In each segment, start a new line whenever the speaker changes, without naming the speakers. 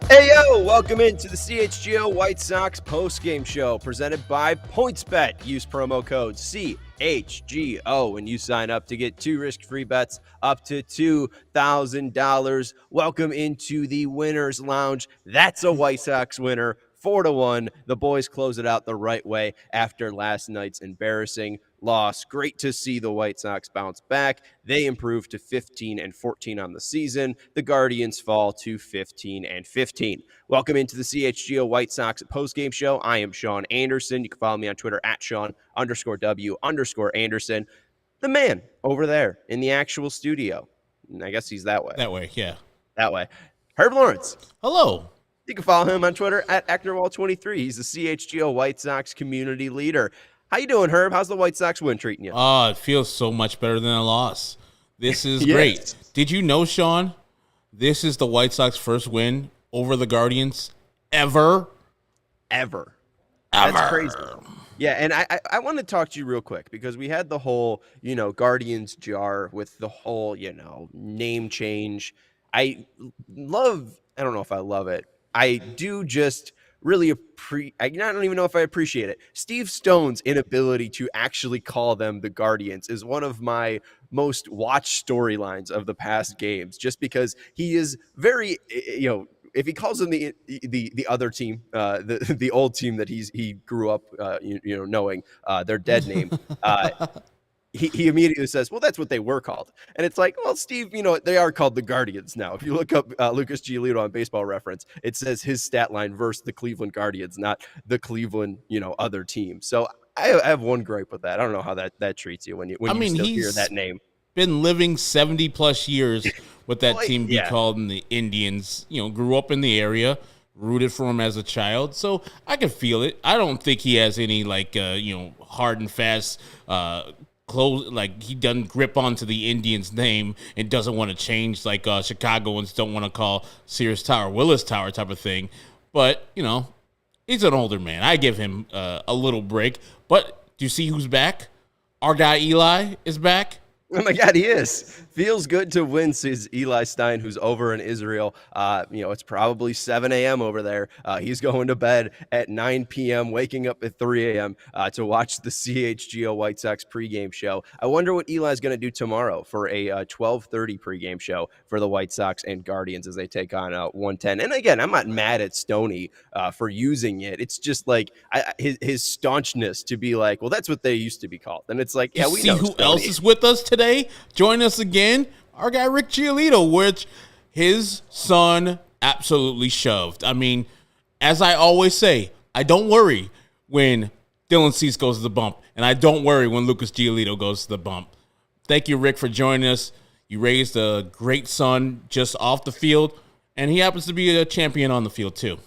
Hey yo, welcome into the CHGO White Sox postgame show presented by PointsBet. Use promo code CHGO when you sign up to get 2 risk-free bets up to $2,000. Welcome into the winner's lounge. That's a White Sox winner. 4-1. The boys close it out the right way after last night's embarrassing loss. Great to see the White Sox bounce back. They improve to 15-14 on the season. The Guardians fall to 15-15. Welcome into the CHGO White Sox postgame show. I am Sean Anderson. You can follow me on Twitter at Sean_W_Anderson. The man over there in the actual studio. I guess he's that way.
That way, yeah.
That way. Herb Lawrence.
Hello.
You can follow him on Twitter at Actorwall23. He's the CHGO White Sox community leader. How you doing, Herb? How's the White Sox win treating you?
It feels so much better than a loss. This is great. Did you know, Sean, this is the White Sox first win over the Guardians ever?
Ever. That's crazy. Yeah, and I want to talk to you real quick because we had the whole, Guardians jar with the whole, name change. I don't know if I love it. I do just really I don't even know if I appreciate it. Steve Stone's inability to actually call them the Guardians is one of my most watched storylines of the past games, just because he is very, if he calls them the other team, the old team that he grew up, knowing their dead name, he immediately says, well, that's what they were called. And it's like, well, Steve, they are called the Guardians now. If you look up Lucas Giolito on Baseball Reference, it says his stat line versus the Cleveland Guardians, not the Cleveland, other team. So I have one gripe with that. I don't know how that treats you when you still hear that name.
Been living 70 plus years with that team be called the Indians, grew up in the area, rooted for him as a child. So I can feel it. I don't think he has any hard and fast, close, like he doesn't grip onto the Indians name and doesn't want to change like Chicagoans don't want to call Sears Tower Willis Tower type of thing. But, he's an older man. I give him a little break. But do you see who's back? Our guy Eli is back.
Oh, my God, he is. Feels good to win, says Eli Stein, who's over in Israel. It's probably 7 a.m. over there. He's going to bed at 9 p.m., waking up at 3 a.m. To watch the CHGO White Sox pregame show. I wonder what Eli's going to do tomorrow for a 12:30 pregame show for the White Sox and Guardians as they take on 110. And again, I'm not mad at Stoney for using it. It's just like his staunchness to be like, well, that's what they used to be called. And it's like, yeah, we know
who
Stoney
else is with us today? Join us again. Our guy Rick Giolito, which his son absolutely shoved. I mean, as I always say, I don't worry when Dylan Cease goes to the bump, and I don't worry when Lucas Giolito goes to the bump. Thank you, Rick, for joining us. You raised a great son just off the field, and he happens to be a champion on the field too.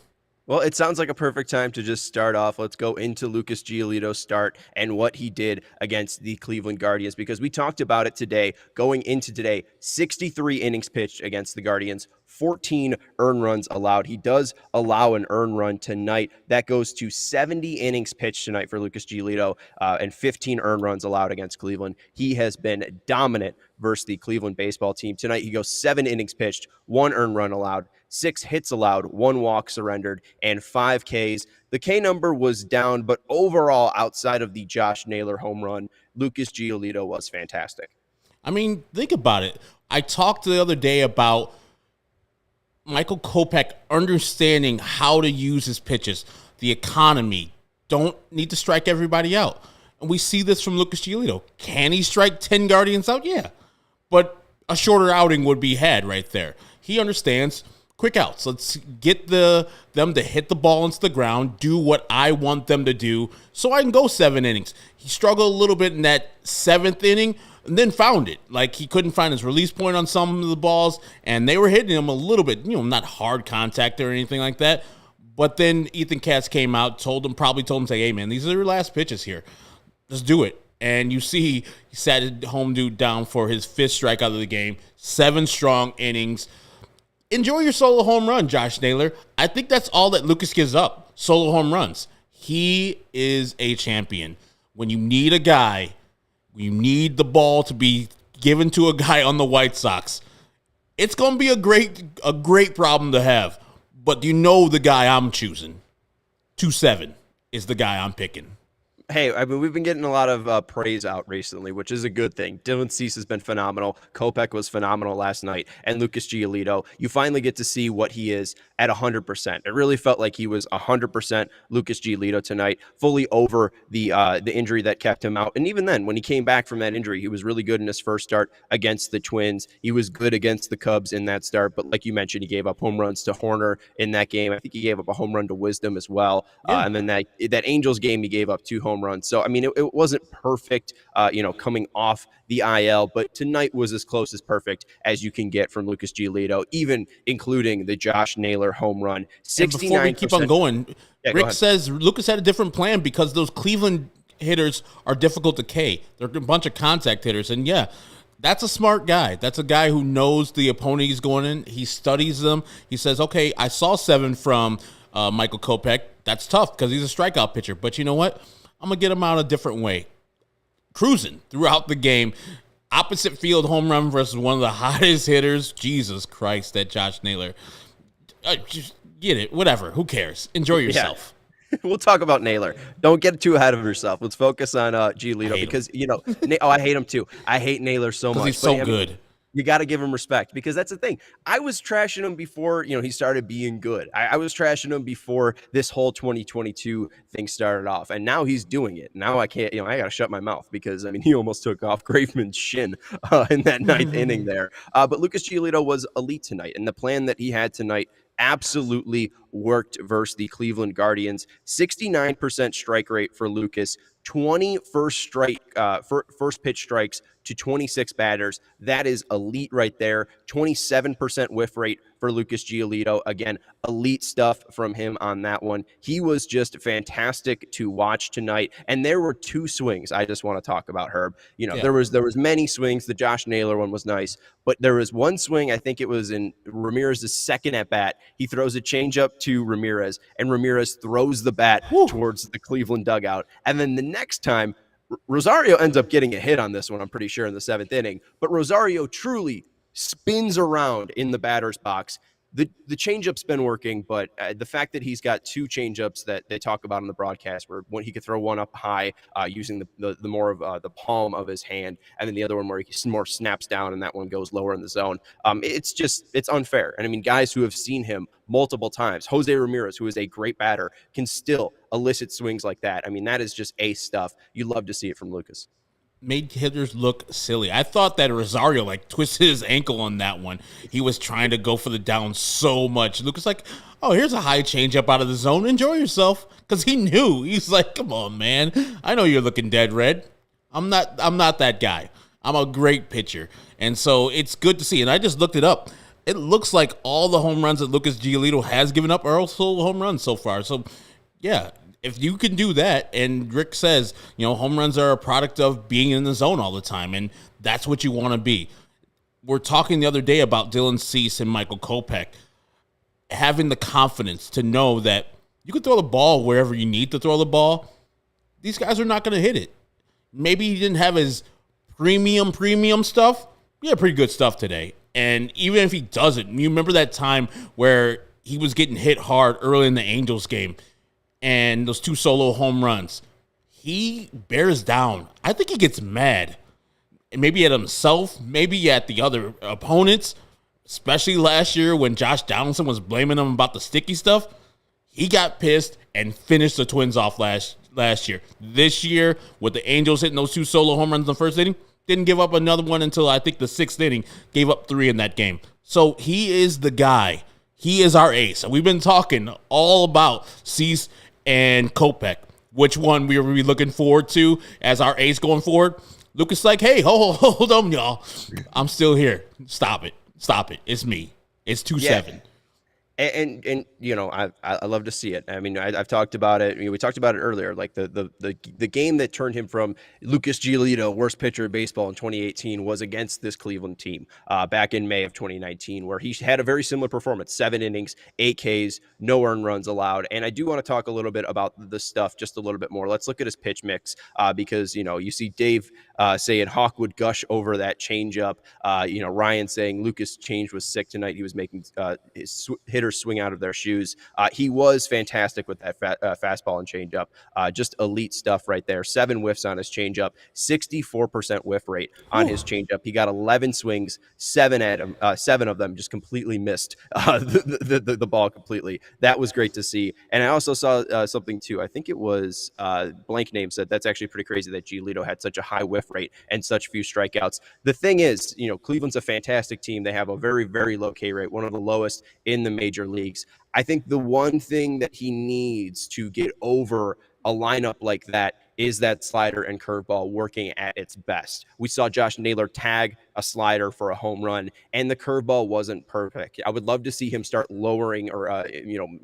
Well, it sounds like a perfect time to just start off. Let's go into Lucas Giolito's start and what he did against the Cleveland Guardians, because we talked about it today. Going into today, 63 innings pitched against the Guardians, 14 earned runs allowed. He does allow an earned run tonight. That goes to 70 innings pitched tonight for Lucas Giolito and 15 earned runs allowed against Cleveland. He has been dominant versus the Cleveland baseball team. Tonight, he goes 7 innings pitched, 1 earned run allowed, 6 hits allowed, 1 walk surrendered, and 5 Ks. The K number was down, but overall, outside of the Josh Naylor home run, Lucas Giolito was fantastic.
I mean, think about it. I talked the other day about Michael Kopech understanding how to use his pitches, the economy. Don't need to strike everybody out. And we see this from Lucas Giolito. Can he strike 10 Guardians out? Yeah. But a shorter outing would be had right there. He understands quick outs. Let's get them to hit the ball into the ground, do what I want them to do so I can go 7 innings. He struggled a little bit in that 7th inning and then found it. Like he couldn't find his release point on some of the balls, and they were hitting him a little bit, not hard contact or anything like that. But then Ethan Katz came out, probably told him, say, hey, man, these are your last pitches here. Let's do it. And you see he sat home dude down for his 5th strikeout of the game, 7 strong innings. Enjoy your solo home run, Josh Naylor. I think that's all that Lucas gives up, solo home runs. He is a champion. When you need a guy, you need the ball to be given to a guy on the White Sox, it's going to be a great problem to have. But you know the guy I'm choosing. 2-7 is the guy I'm picking.
Hey, I mean, we've been getting a lot of praise out recently, which is a good thing. Dylan Cease has been phenomenal. Kopech was phenomenal last night. And Lucas Giolito, you finally get to see what he is at 100%. It really felt like he was 100% Lucas Giolito tonight, fully over the injury that kept him out. And even then, when he came back from that injury, he was really good in his first start against the Twins. He was good against the Cubs in that start. But like you mentioned, he gave up home runs to Horner in that game. I think he gave up a home run to Wisdom as well.
Yeah.
And then that Angels game, he gave up 2 home runs. So, I mean, it wasn't perfect, coming off the IL, but tonight was as close as perfect as you can get from Lucas Giolito, even including the Josh Naylor home run. 69%.
And before we keep on going,
Yeah,
Rick says Lucas had a different plan because those Cleveland hitters are difficult to K. They're a bunch of contact hitters. And yeah, that's a smart guy. That's a guy who knows the opponent he's going in. He studies them. He says, okay, I saw 7 from Michael Kopech. That's tough because he's a strikeout pitcher. But you know what? I'm going to get him out a different way. Cruising throughout the game. Opposite field home run versus one of the hottest hitters. Jesus Christ, that Josh Naylor. Just get it. Whatever. Who cares? Enjoy yourself.
Yeah. We'll talk about Naylor. Don't get too ahead of yourself. Let's focus on Giolito because, I hate him too. I hate Naylor so much.
He's so good.
You got to give him respect because that's the thing. I was trashing him before, he started being good. I was trashing him before this whole 2022 thing started off, and now he's doing it. Now I can't, I got to shut my mouth because, he almost took off Graveman's shin in that 9th inning there. But Lucas Giolito was elite tonight, and the plan that he had tonight absolutely worked versus the Cleveland Guardians. 69% strike rate for Lucas, 20 first pitch strikes to 26 batters. That is elite right there. 27% whiff rate for Lucas Giolito. Again, elite stuff from him on that one. He was just fantastic to watch tonight. And there were 2 swings I just want to talk about, Herb. There was many swings. The Josh Naylor one was nice, but there was one swing, I think it was in Ramirez's second at bat. He throws a changeup to Ramirez, and Ramirez throws the bat towards the Cleveland dugout. And then the next time, Rosario ends up getting a hit on this one, I'm pretty sure, in the 7th inning. But Rosario truly spins around in the batter's box. The changeup's been working, but the fact that he's got 2 changeups that they talk about on the broadcast, where when he could throw one up high using the more of the palm of his hand, and then the other one where he more snaps down and that one goes lower in the zone. It's unfair. And guys who have seen him multiple times, Jose Ramirez, who is a great batter, can still elicit swings like that. That is just ace stuff. You love to see it from Lucas.
Made hitters look silly. I thought that Rosario twisted his ankle on that one. He was trying to go for the down so much. Lucas oh, here's a high changeup out of the zone. Enjoy yourself. Because he knew. He's like, come on, man. I know you're looking dead red. I'm not that guy. I'm a great pitcher. And so it's good to see. And I just looked it up. It looks like all the home runs that Lucas Giolito has given up are also home runs so far. So, yeah. If you can do that, and Rick says, home runs are a product of being in the zone all the time, and that's what you want to be. We're talking the other day about Dylan Cease and Michael Kopech having the confidence to know that you can throw the ball wherever you need to throw the ball. These guys are not going to hit it. Maybe he didn't have his premium stuff. He had pretty good stuff today. And even if he doesn't, you remember that time where he was getting hit hard early in the Angels game, and those 2 solo home runs, he bears down. I think he gets mad. Maybe at himself, maybe at the other opponents, especially last year when Josh Donaldson was blaming him about the sticky stuff. He got pissed and finished the Twins off last year. This year, with the Angels hitting those 2 solo home runs in the first inning, didn't give up another one until I think the 6th inning, gave up 3 in that game. So he is the guy. He is our ace. We've been talking all about Cease and Kopech. Which one we were looking forward to as our ace going forward? Lucas hey, hold on, y'all. I'm still here. Stop it. It's me. It's 2-7.
Yeah. And I love to see it. I've talked about it. We talked about it earlier, like the game that turned him from Lucas Giolito, worst pitcher of baseball in 2018, was against this Cleveland team back in May of 2019, where he had a very similar performance: 7 innings, 8 Ks, no earned runs allowed. And I do want to talk a little bit about the stuff just a little bit more. Let's look at his pitch mix because you see Dave saying Hawk would gush over that changeup. Ryan saying Lucas' change was sick tonight. He was making his hitters hitters swing out of their shoes. He was fantastic with that fastball and changeup. Just elite stuff right there. 7 whiffs on his changeup, 64% whiff rate on his changeup. He got 11 swings, 7 at him. 7 of them just completely missed the ball completely. That was great to see. And I also saw something too. I think it was blank name said that's actually pretty crazy that Giolito had such a high whiff rate and such few strikeouts. The thing is, Cleveland's a fantastic team. They have a very, very low K rate, one of the lowest in the major leagues. I think the one thing that he needs to get over a lineup like that is that slider and curveball working at its best. We saw Josh Naylor tag a slider for a home run, and the curveball wasn't perfect. I would love to see him start lowering or,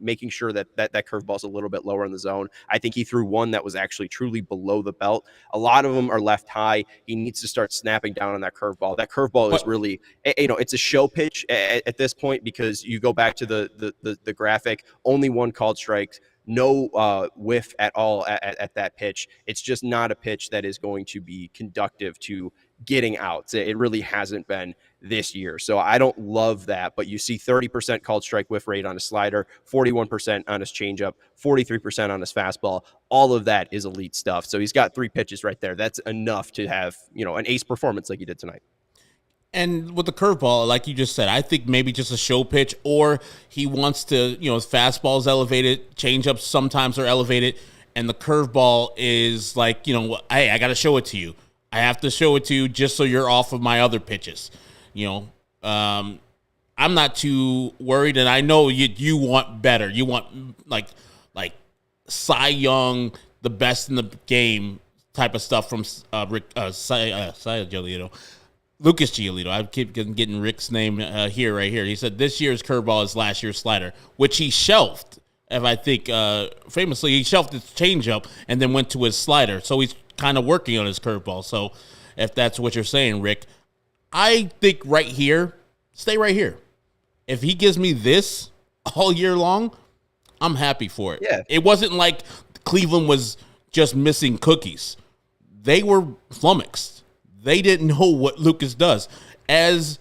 making sure that curveball's a little bit lower in the zone. I think he threw one that was actually truly below the belt. A lot of them are left high. He needs to start snapping down on that curveball. That curveball is really, it's a show pitch at this point, because you go back to the graphic, only one called strike, no whiff at all at that pitch. It's just not a pitch that is going to be conductive to getting outs. It really hasn't been this year. So I don't love that, but you see 30% called strike whiff rate on a slider, 41% on his changeup, 43% on his fastball. All of that is elite stuff. So he's got 3 pitches right there. That's enough to have, an ace performance like he did tonight.
And with the curveball, like you just said, I think maybe just a show pitch, or he wants to, his fastball is elevated, changeups sometimes are elevated, and the curveball is like, hey, I got to show it to you. I have to show it to you just so you're off of my other pitches. I'm not too worried, and I know you want better. You want like Cy Young, the best in the game type of stuff from Giolito. Lucas Giolito. I keep getting Rick's name right here. He said this year's curveball is last year's slider, which he shelved. If I think famously, he shelved his changeup and then went to his slider. So he's kind of working on his curveball. So if that's what you're saying, Rick, I think right here, stay right here. If he gives me this all year long, I'm happy for it.
Yeah.
It wasn't like Cleveland was just missing cookies. They were flummoxed. They didn't know what Lucas does. As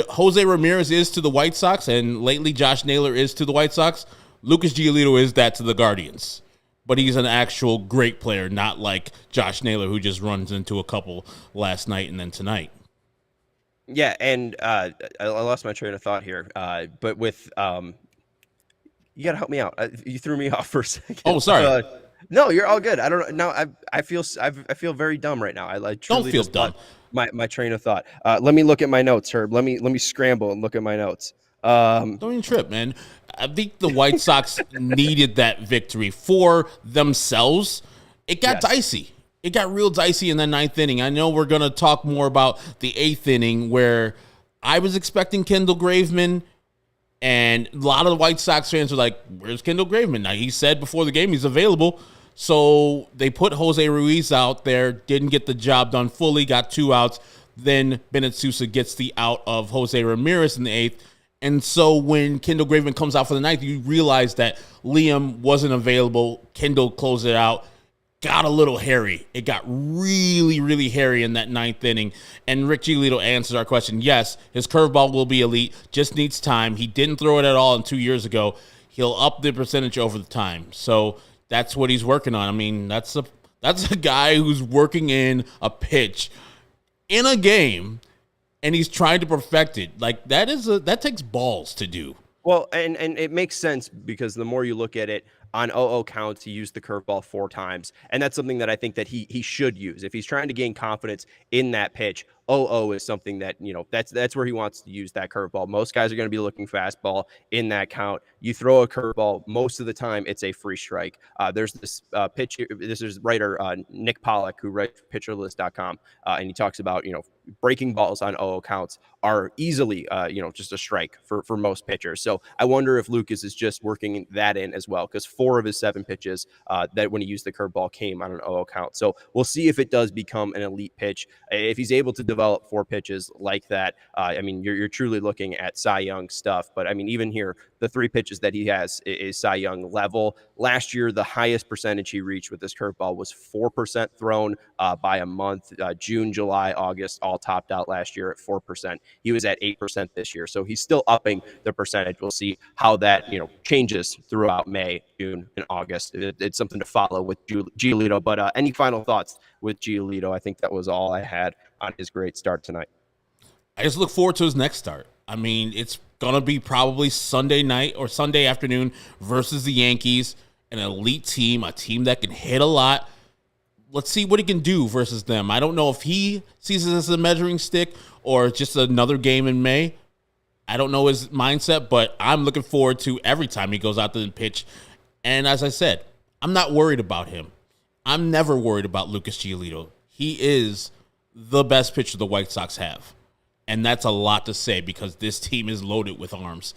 Jose Ramirez is to the White Sox, and lately Josh Naylor is to the White Sox, Lucas Giolito is that to the Guardians. But he's an actual great player, not like Josh Naylor, who just runs into a couple last night and then tonight.
Yeah, and I lost my train of thought here. But with you got to help me out. You threw me off for a second.
Oh, sorry.
No, you're all good. I don't know. No, I feel very dumb right now. I truly
don't feel dumb.
My train of thought. Let me look at my notes, Herb. Let me scramble and look at my notes.
Don't even trip, man. I think the White Sox needed that victory for themselves. It got dicey. It got real dicey in the 9th inning. I know we're going to talk more about the 8th inning, where I was expecting Kendall Graveman, and a lot of the White Sox fans were like, where's Kendall Graveman? Now, he said before the game he's available. So they put Jose Ruiz out there, didn't get the job done fully, got 2 outs. Then Bennett Sousa gets the out of Jose Ramirez in the 8th. And so when Kendall Graveman comes out for the 9th, you realize that Liam wasn't available. Kendall closed it out. Got a little hairy. It got really, really hairy in that 9th inning. And Rick Giolito answers our question. Yes, his curveball will be elite. Just needs time. He didn't throw it at all 2 years ago. He'll up the percentage over the time. So that's what he's working on. I mean, that's a guy who's working in a pitch in a game, and he's trying to perfect it. Like, that takes balls to do.
Well, and it makes sense, because the more you look at it, on 0-0 counts, he used the curveball 4 times. And that's something that I think that he should use. If he's trying to gain confidence in that pitch, 0-0 is something that, that's where he wants to use that curveball. Most guys are going to be looking fastball in that count. You throw a curveball, most of the time it's a free strike. There's this this is writer Nick Pollack, who writes pitcherlist.com, and he talks about, breaking balls on 0-0 counts are easily, just a strike for most pitchers. So I wonder if Lucas is just working that in as well, because 4 of his 7 pitches that when he used the curveball came on an 0 count. So we'll see if it does become an elite pitch. If he's able to develop 4 pitches like that, I mean, you're truly looking at Cy Young stuff. But I mean, even here, the 3 pitches that he has is Cy Young level. Last year, the highest percentage he reached with this curveball was 4% thrown by a month. June, July, August, all topped out last year at 4%. He was at 8% this year. So he's still upping the percentage. We'll see how that, changes throughout May, June, and August. It's something to follow with Giolito. But any final thoughts with Giolito? I think that was all I had on his great start tonight.
I just look forward to his next start. I mean, it's going to be probably Sunday night or Sunday afternoon versus the Yankees, an elite team, a team that can hit a lot. Let's see what he can do versus them. I don't know if he sees it as a measuring stick or just another game in May. I don't know his mindset, but I'm looking forward to every time he goes out there and pitch. And as I said, I'm not worried about him. I'm never worried about Lucas Giolito. He is the best pitcher the White Sox have. And that's a lot to say because this team is loaded with arms.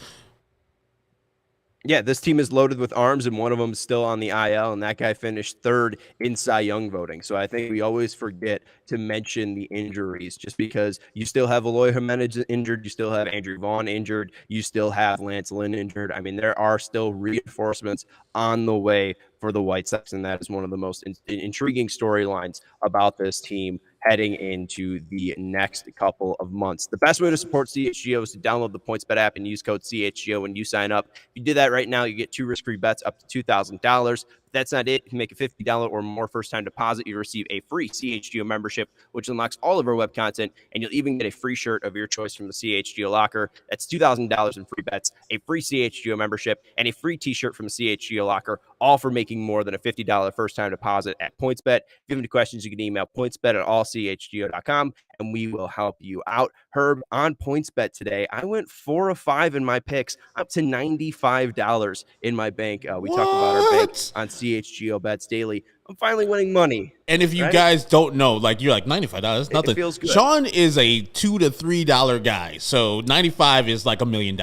Yeah, this team is loaded with arms, and one of them is still on the IL, and that guy finished 3rd in Cy Young voting. So I think we always forget to mention the injuries just because you still have Eloy Jimenez injured, you still have Andrew Vaughn injured, you still have Lance Lynn injured. I mean, there are still reinforcements on the way for the White Sox, and that is one of the most intriguing storylines about this team heading into the next couple of months. The best way to support CHGO is to download the PointsBet app and use code CHGO when you sign up. If you do that right now, you get 2 risk-free bets up to $2,000. That's not it. If you make a $50 or more first-time deposit, you receive a free CHGO membership, which unlocks all of our web content, and you'll even get a free shirt of your choice from the CHGO locker. That's $2,000 in free bets, a free CHGO membership, and a free t-shirt from the CHGO locker, all for making more than a $50 first-time deposit at PointsBet. If you have any questions, you can email pointsbet@allchgo.com, and we will help you out. Herb, on PointsBet today, I went 4 of 5 in my picks, up to $95 in my bank. We talk about our bank on CHGO Bets Daily. I'm finally winning money.
And if you guys don't know, you're like $95, nothing.
It feels good.
Sean is a $2 to $3 guy, so 95 is like $1 million.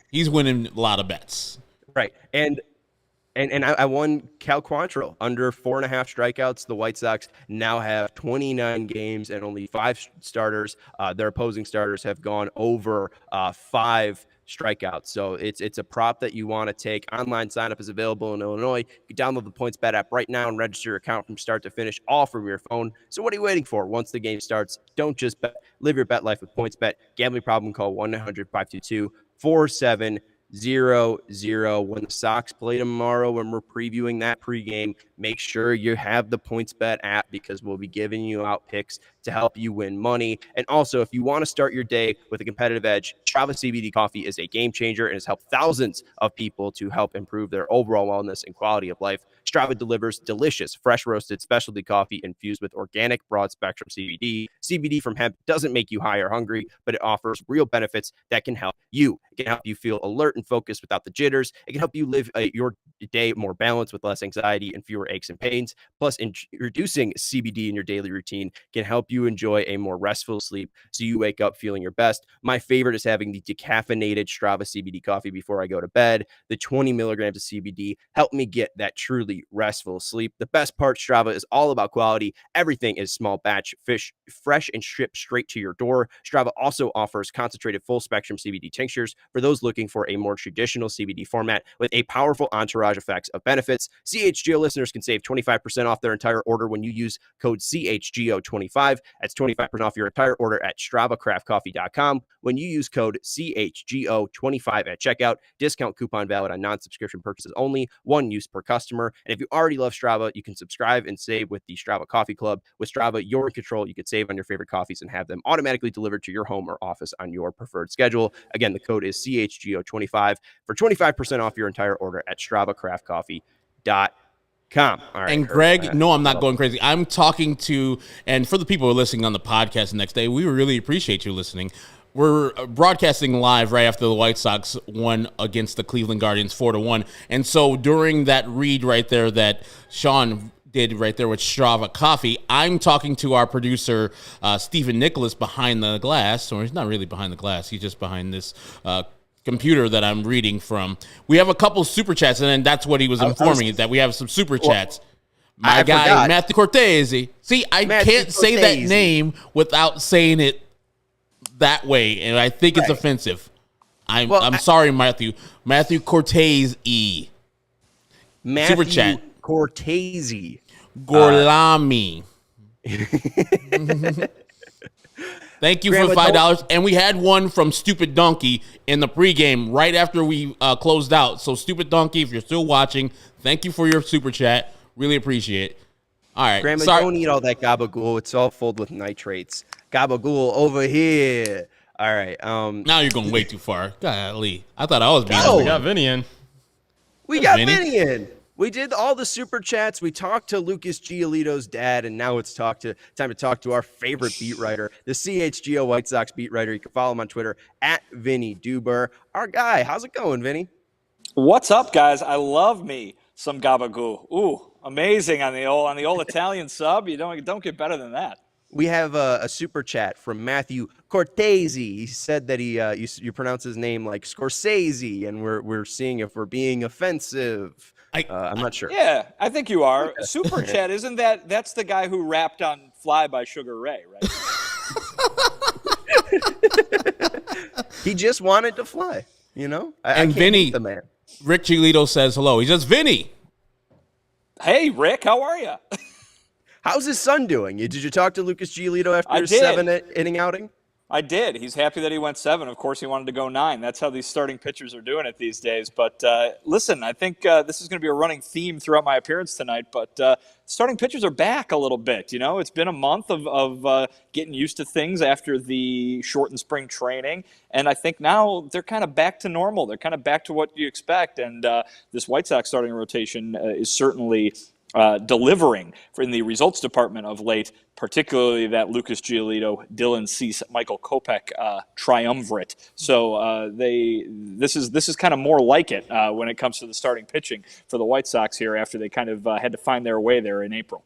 He's winning a lot of bets.
Right. And I won Cal Quantrill under 4.5 strikeouts. The White Sox now have 29 games and only 5 starters. Their opposing starters have gone over 5 strikeouts. So it's a prop that you want to take. Online sign up is available in Illinois. You can download the PointsBet app right now and register your account from start to finish, all from your phone. So what are you waiting for? Once the game starts, don't just bet. Live your bet life with PointsBet. Gambling problem, call 1-800-522-4700. When the Sox play tomorrow, when we're previewing that pregame, make sure you have the PointsBet app because we'll be giving you out picks to help you win money. And also, if you want to start your day with a competitive edge, Strava CBD coffee is a game changer and has helped thousands of people to help improve their overall wellness and quality of life. Strava delivers delicious, fresh roasted specialty coffee infused with organic broad spectrum CBD. CBD from hemp doesn't make you high or hungry, but it offers real benefits that can help you. It can help you feel alert and focused without the jitters. It can help you live your day more balanced with less anxiety and fewer aches and pains. Plus, introducing CBD in your daily routine can help you enjoy a more restful sleep so you wake up feeling your best. My favorite is having the decaffeinated Strava CBD coffee before I go to bed. The 20 milligrams of CBD help me get that truly restful sleep. The best part, Strava is all about quality. Everything is small batch, fresh and shipped straight to your door. Strava also offers concentrated full spectrum CBD tinctures for those looking for a more traditional CBD format with a powerful entourage effects of benefits. CHGO listeners can save 25% off their entire order when you use code CHGO25. That's 25% off your entire order at StravaCraftCoffee.com. When you use code CHGO25 at checkout, discount coupon valid on non-subscription purchases only, 1 use per customer. And if you already love Strava, you can subscribe and save with the Strava Coffee Club. With Strava, you're in control. You can save on your favorite coffees and have them automatically delivered to your home or office on your preferred schedule. Again, the code is CHGO25 for 25% off your entire order at StravaCraftCoffee.com. All right,
and Greg, no, I'm not going crazy. I'm talking to, and for the people who are listening on the podcast the next day, we really appreciate you listening. We're broadcasting live right after the White Sox won against the Cleveland Guardians 4-1. And so during that read right there that Sean did right there with Strava Coffee, I'm talking to our producer, Stephen Nicholas, behind the glass. Or he's not really behind the glass. He's just behind this computer that I'm reading from. We have a couple super chats, and then that's what he was informing is that we have some super chats. My guy, forgot. Matthew Cortese. See, I can't say that name without saying it that way, and I think it's offensive. I'm sorry, Matthew. Matthew Cortese.
Matthew
super chat.
Cortese.
Gorlami. Thank you for $5. And we had one from Stupid Donkey in the pregame right after we closed out. So, Stupid Donkey, if you're still watching, thank you for your super chat. Really appreciate it. All right.
Grandma, don't eat all that gabagool. It's all filled with nitrates. Gabagool over here. All right.
Now you're going way too far. Golly. I thought I was being
We got Vinnie in.
We got Vinnie in. We did all the super chats. We talked to Lucas Giolito's dad, and now it's time to talk to our favorite beat writer, the CHGO White Sox beat writer. You can follow him on Twitter at Vinnie Duber. Our guy, how's it going, Vinnie?
What's up, guys? I love me some gabagool. Ooh, amazing on the old Italian sub. You don't get better than that.
We have a super chat from Matthew Cortese. He said that you pronounce his name like Scorsese, and we're seeing if we're being offensive. I'm not sure.
Yeah, I think you are. Super chat, isn't that's the guy who rapped on Fly by Sugar Ray, right?
He just wanted to fly, you know?
And Vinny, the man. Rick Giolito says hello. He says, Vinny.
Hey, Rick, how are you?
How's his son doing? Did you talk to Lucas Giolito after his 7-inning outing?
I did. He's happy that he went 7. Of course, he wanted to go 9. That's how these starting pitchers are doing it these days. But listen, I think this is going to be a running theme throughout my appearance tonight. But starting pitchers are back a little bit. You know, it's been a month of getting used to things after the shortened spring training. And I think now they're kind of back to normal. They're kind of back to what you expect. And this White Sox starting rotation is certainly delivering in the results department of late, particularly that Lucas Giolito, Dylan Cease, Michael Kopech triumvirate. So this is kind of more like it when it comes to the starting pitching for the White Sox here after they kind of had to find their way there in April.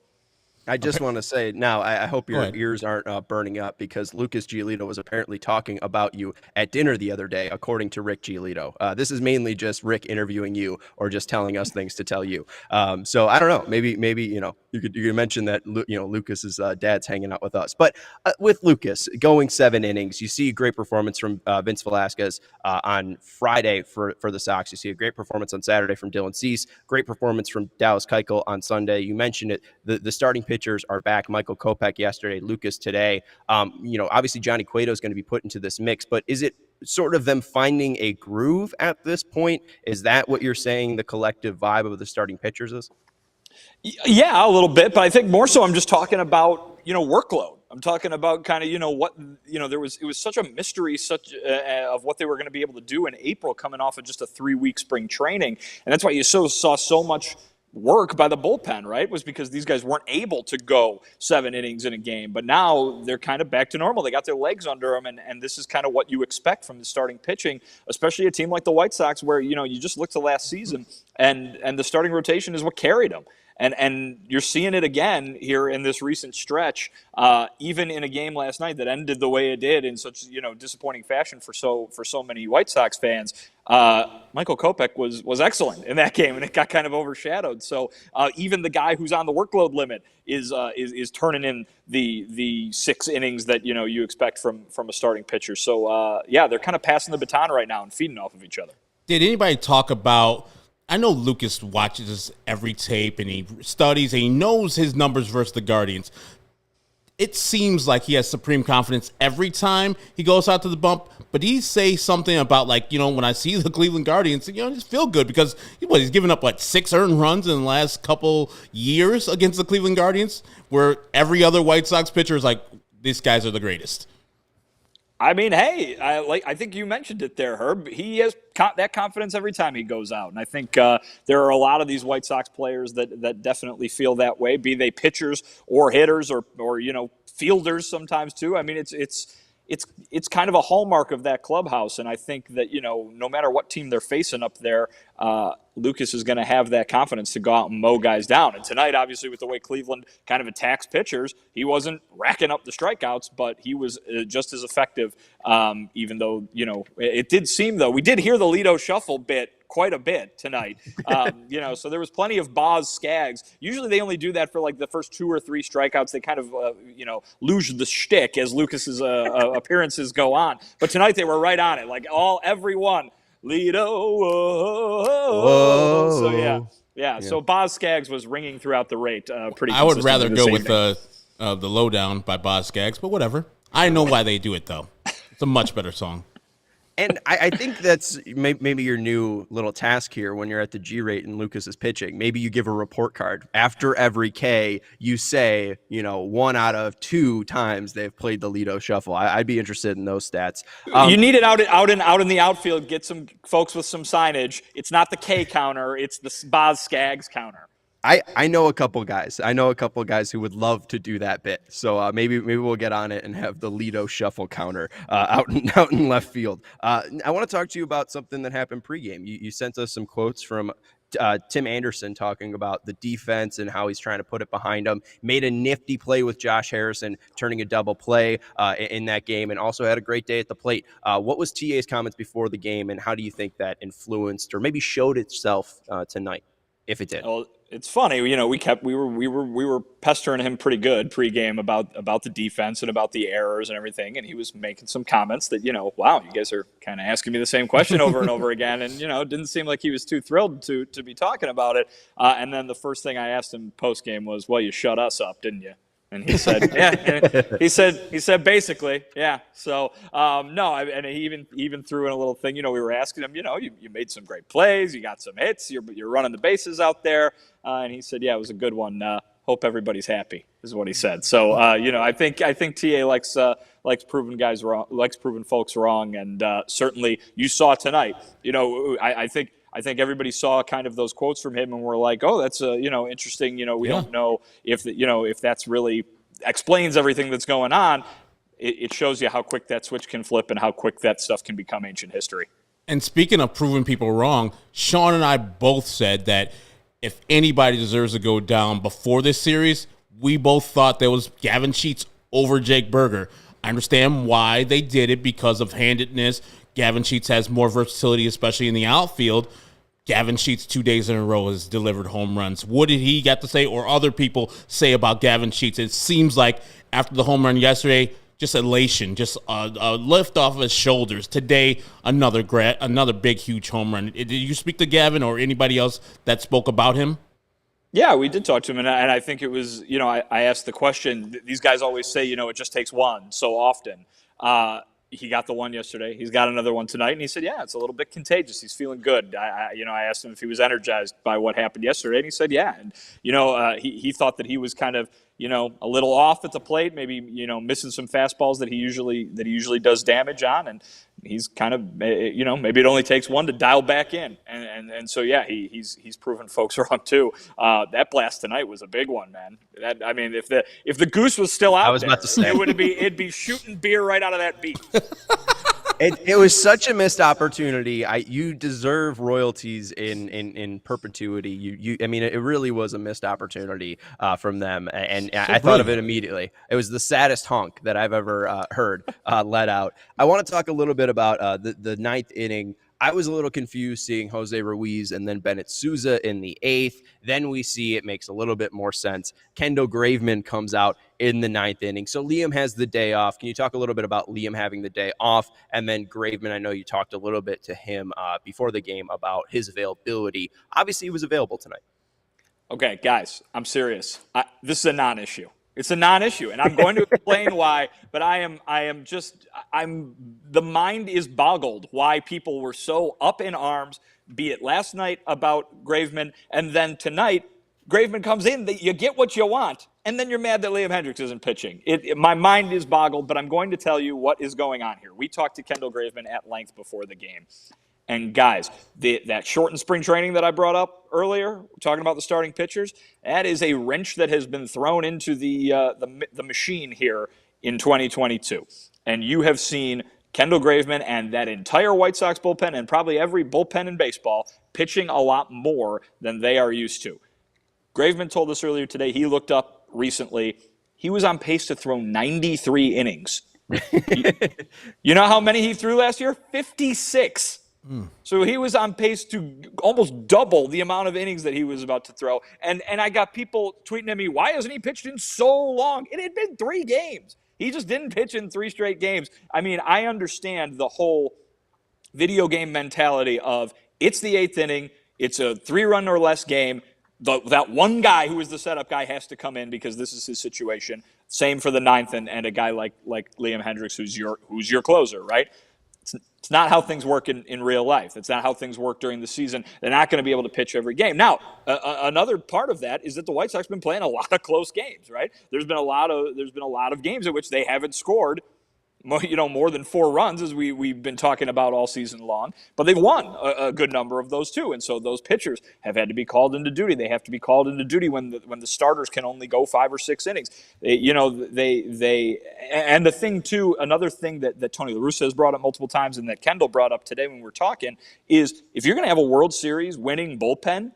I just want to say now, I hope your ears aren't burning up because Lucas Giolito was apparently talking about you at dinner the other day, according to Rick Giolito. This is mainly just Rick interviewing you or just telling us things to tell you. So I don't know. Maybe you could mention that Lucas's dad's hanging out with us. But with Lucas going 7 innings, you see a great performance from Vince Velasquez on Friday for the Sox. You see a great performance on Saturday from Dylan Cease. Great performance from Dallas Keuchel on Sunday. You mentioned it. The starting pitchers are back. Michael Kopech yesterday, Lucas today. Obviously Johnny Cueto is going to be put into this mix, but is it sort of them finding a groove at this point? Is that what you're saying the collective vibe of the starting pitchers is?
Yeah, a little bit, but I think more so I'm just talking about, workload. I'm talking about kind of, it was such a mystery, of what they were going to be able to do in April coming off of just a 3-week spring training. And that's why you saw so much work by the bullpen, right? Was because these guys weren't able to go 7 innings in a game. But now they're kind of back to normal. They got their legs under them, and this is kind of what you expect from the starting pitching, especially a team like the White Sox where, you just look to last season, and the starting rotation is what carried them. And you're seeing it again here in this recent stretch, even in a game last night that ended the way it did in such disappointing fashion for so many White Sox fans. Michael Kopech was excellent in that game, and it got kind of overshadowed. So even the guy who's on the workload limit is turning in the 6 innings that you expect from a starting pitcher. So they're kind of passing the baton right now and feeding off of each other.
Did anybody talk about? I know Lucas watches every tape and he studies and he knows his numbers versus the Guardians. It seems like he has supreme confidence every time he goes out to the bump, but he say something about when I see the Cleveland Guardians, I just feel good because he's given up 6 earned runs in the last couple years against the Cleveland Guardians, where every other White Sox pitcher is like, these guys are the greatest.
I mean, hey, I think you mentioned it there, Herb. He has that confidence every time he goes out. And I think there are a lot of these White Sox players that definitely feel that way, be they pitchers or hitters or fielders sometimes too. I mean, it's it's kind of a hallmark of that clubhouse. And I think that, no matter what team they're facing up there, Lucas is going to have that confidence to go out and mow guys down. And tonight, obviously, with the way Cleveland kind of attacks pitchers, he wasn't racking up the strikeouts, but he was just as effective, even though, it did seem, though, we did hear the Lido shuffle bit quite a bit tonight. So there was plenty of Boz Skaggs. Usually they only do that for like the first 2 or 3 strikeouts. They kind of, lose the shtick as Lucas's appearances go on. But tonight they were right on it, like everyone. Lido. Whoa. So yeah. So Boz Skaggs was ringing throughout the rate. Pretty.
I would rather go with the Lowdown by Boz Skaggs, but whatever. I know why they do it though. It's a much better song.
And I think that's maybe your new little task here when you're at the G-rate and Lucas is pitching. Maybe you give a report card. After every K, you say, 1 out of 2 times they've played the Lido Shuffle. I'd be interested in those stats.
You need it out in the outfield. Get some folks with some signage. It's not the K counter. It's the Boz Skaggs counter.
I know a couple guys. Who would love to do that bit. So maybe we'll get on it and have the Lido Shuffle counter out in left field. I want to talk to you about something that happened pregame. You sent us some quotes from Tim Anderson talking about the defense and how he's trying to put it behind him. Made a nifty play with Josh Harrison, turning a double play in that game, and also had a great day at the plate. What was TA's comments before the game, and how do you think that influenced or maybe showed itself tonight, if it did?
Well, it's funny, we were pestering him pretty good pregame about the defense and about the errors and everything, and he was making some comments that, wow, you guys are kind of asking me the same question over and over again, and it didn't seem like he was too thrilled to be talking about it. And then the first thing I asked him postgame was, "Well, you shut us up, didn't you?" And he said, "Yeah." He said basically, yeah. So no, and he even threw in a little thing. We were asking him, you made some great plays, you got some hits, you're running the bases out there, and he said, "Yeah, it was a good one. Hope everybody's happy," is what he said. So I think TA likes proving guys wrong, likes proving folks wrong, and certainly you saw tonight. I think everybody saw kind of those quotes from him and were like, "Oh, that's interesting." We don't know if that's really explains everything that's going on. It shows you how quick that switch can flip and how quick that stuff can become ancient history.
And speaking of proving people wrong, Sean and I both said that if anybody deserves to go down before this series, we both thought there was Gavin Sheets over Jake Berger. I understand why they did it because of handedness. Gavin Sheets has more versatility, especially in the outfield. Gavin Sheets 2 days in a row has delivered home runs. What did he got to say or other people say about Gavin Sheets? It seems like after the home run yesterday, just elation, just a lift off of his shoulders. Today, another big, huge home run. Did you speak to Gavin or anybody else that spoke about him?
Yeah, we did talk to him, and I think it was, I asked the question. These guys always say, it just takes one so often. He got the one yesterday. He's got another one tonight, and he said, "Yeah, it's a little bit contagious. He's feeling good." I asked him if he was energized by what happened yesterday, and he said, "Yeah." And he thought that he was kind of a little off at the plate, maybe missing some fastballs that he usually does damage on, and he's kind of maybe it only takes one to dial back in, and so yeah, he's proven folks wrong too. That blast tonight was a big one, man. If the goose was still out, it'd be shooting beer right out of that beak.
It was such a missed opportunity. You deserve royalties in perpetuity. It really was a missed opportunity from them, and I thought of it immediately. It was the saddest honk that I've ever heard let out. I want to talk a little bit about the ninth inning. I was a little confused seeing Jose Ruiz and then Bennett Souza in the eighth. Then we see it makes a little bit more sense. Kendall Graveman comes out in the ninth inning. So Liam has the day off. Can you talk a little bit about Liam having the day off? And then Graveman, I know you talked a little bit to him before the game about his availability. Obviously, he was available tonight.
Okay, guys, I'm serious. This is a non-issue. It's a non-issue, and I'm going to explain why, but the mind is boggled why people were so up in arms, be it last night about Graveman, and then tonight, Graveman comes in, you get what you want, and then you're mad that Liam Hendricks isn't pitching. My mind is boggled, but I'm going to tell you what is going on here. We talked to Kendall Graveman at length before the game. And guys, that shortened spring training that I brought up earlier, talking about the starting pitchers, that is a wrench that has been thrown into the machine here in 2022. and you have seen Kendall Graveman and that entire White Sox bullpen and probably every bullpen in baseball pitching a lot more than they are used to. Graveman told us earlier today, he looked up recently, he was on pace to throw 93 innings. You know how many he threw last year? 56. So he was on pace to almost double the amount of innings that he was about to throw. And I got people tweeting at me, why hasn't he pitched in so long? It had been 3 games. He just didn't pitch in 3 straight games. I mean, I understand the whole video game mentality of it's the 8th inning, it's a 3-run or less game. That one guy who is the setup guy has to come in because this is his situation. Same for the 9th and a guy like Liam Hendricks, who's your closer, right? It's not how things work in real life. It's not how things work during the season. They're not going to be able to pitch every game. Now, another part of that is that the White Sox have been playing a lot of close games, right? There's been a lot of games in which they haven't scored more than 4 runs, as we've been talking about all season long. But they've won a good number of those too, and so those pitchers have had to be called into duty. They have to be called into duty when the starters can only go 5 or 6 innings. And the thing too, another thing that Tony La Russa has brought up multiple times, and that Kendall brought up today when we were talking, is if you're going to have a World Series winning bullpen,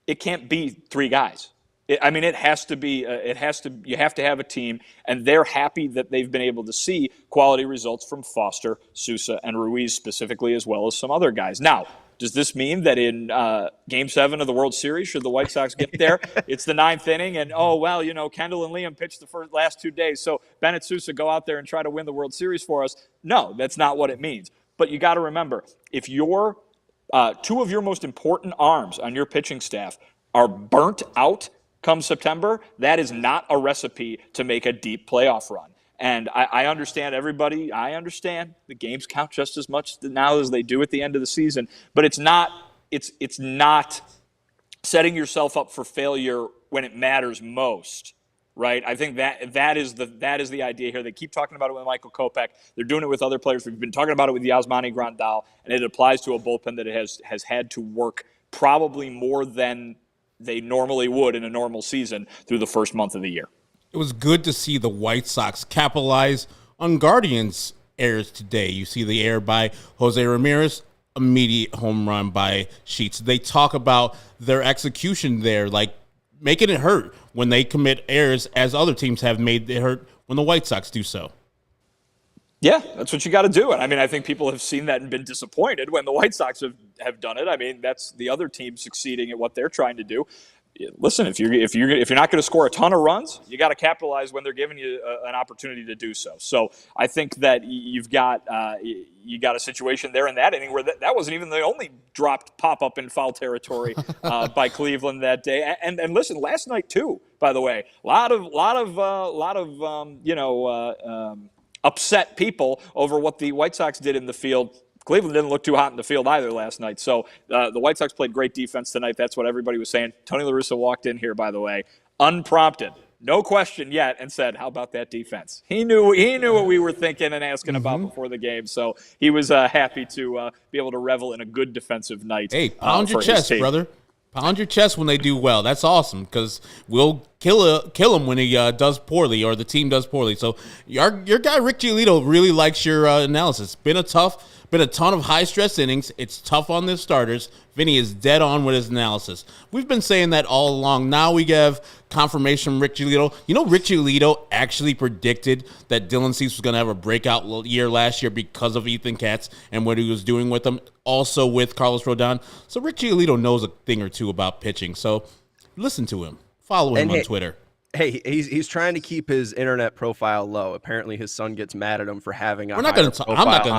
it can't be 3 guys. It has to be. You have to have a team, and they're happy that they've been able to see quality results from Foster, Sousa, and Ruiz specifically, as well as some other guys. Now, does this mean that in Game 7 of the World Series, should the White Sox get there, it's the 9th inning, and Kendall and Liam pitched the last 2 days, so Bennett Sousa go out there and try to win the World Series for us? No, that's not what it means. But you got to remember, if your 2 of your most important arms on your pitching staff are burnt out come September, that is not a recipe to make a deep playoff run. And I understand I understand the games count just as much now as they do at the end of the season, but it's not setting yourself up for failure when it matters most, right? I think that is the idea here. They keep talking about it with Michael Kopech. They're doing it with other players. We've been talking about it with Yasmani Grandal, and it applies to a bullpen that has had to work probably more than they normally would in a normal season through the first month of the year.
It was good to see the White Sox capitalize on Guardians' errors today. You see the error by Jose Ramirez, immediate home run by Sheets. They talk about their execution there, like making it hurt when they commit errors, as other teams have made it hurt when the White Sox do so.
Yeah, that's what you got to do. And I think people have seen that and been disappointed when the White Sox have done it. I mean, that's the other team succeeding at what they're trying to do. Listen, if you're not going to score a ton of runs, you got to capitalize when they're giving you an opportunity to do so. So I think that you got a situation there in that inning where that wasn't even the only dropped pop up in foul territory by Cleveland that day. And listen, last night too, by the way, a lot of upset people over what the White Sox did in the field. Cleveland didn't look too hot in the field either last night. So the White Sox played great defense tonight. That's what everybody was saying. Tony La Russa walked in here, by the way, unprompted, no question yet, and said, how about that defense? He knew what we were thinking and asking about before the game. So he was happy to be able to revel in a good defensive night.
Hey, pound your chest, brother. Pound your chest when they do well. That's awesome, because we'll kill him when he does poorly or the team does poorly. So your guy Rick Giolito really likes your analysis. Been a ton of high-stress innings. It's tough on the starters. Vinny is dead on with his analysis. We've been saying that all along. Now we have confirmation from Rick Giolito. You know, Rick Giolito actually predicted that Dylan Cease was going to have a breakout year last year because of Ethan Katz and what he was doing with them, also with Carlos Rodon. So Rick Giolito knows a thing or two about pitching. So listen to him. Follow him on Twitter.
Hey, he's trying to keep his internet profile low. Apparently, his son gets mad at him for having a.
I'm not going to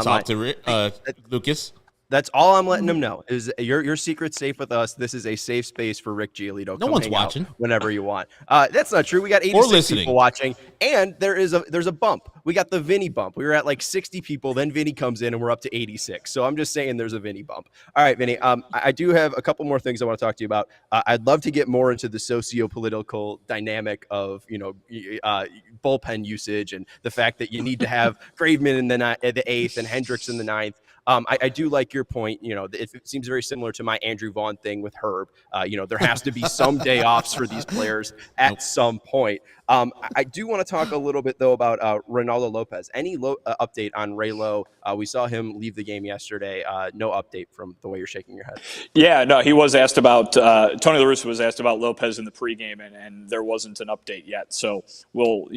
talk to Lucas.
That's all I'm letting him know. Is your secret's safe with us. This is a safe space for Rick Giolito.
No one's watching.
Whenever you want. That's not true. We got 86 people watching, and there's a bump. We got the Vinny bump. We were at like 60 people, then Vinny comes in, and we're up to 86. So I'm just saying there's a Vinny bump. All right, Vinny. I do have a couple more things I want to talk to you about. I'd love to get more into the socio-political dynamic of bullpen usage and the fact that you need to have Graveman in the 8th and Hendricks in the 9th. I do like your point. It seems very similar to my Andrew Vaughn thing with Herb. There has to be some day offs for these players at some point. I do want to talk a little bit, though, about Ronaldo Lopez. Any update on Ray Lowe? We saw him leave the game yesterday. No update from the way you're shaking your head.
Yeah, no, he was asked about Tony La Russa was asked about Lopez in the pregame, and there wasn't an update yet. So we'll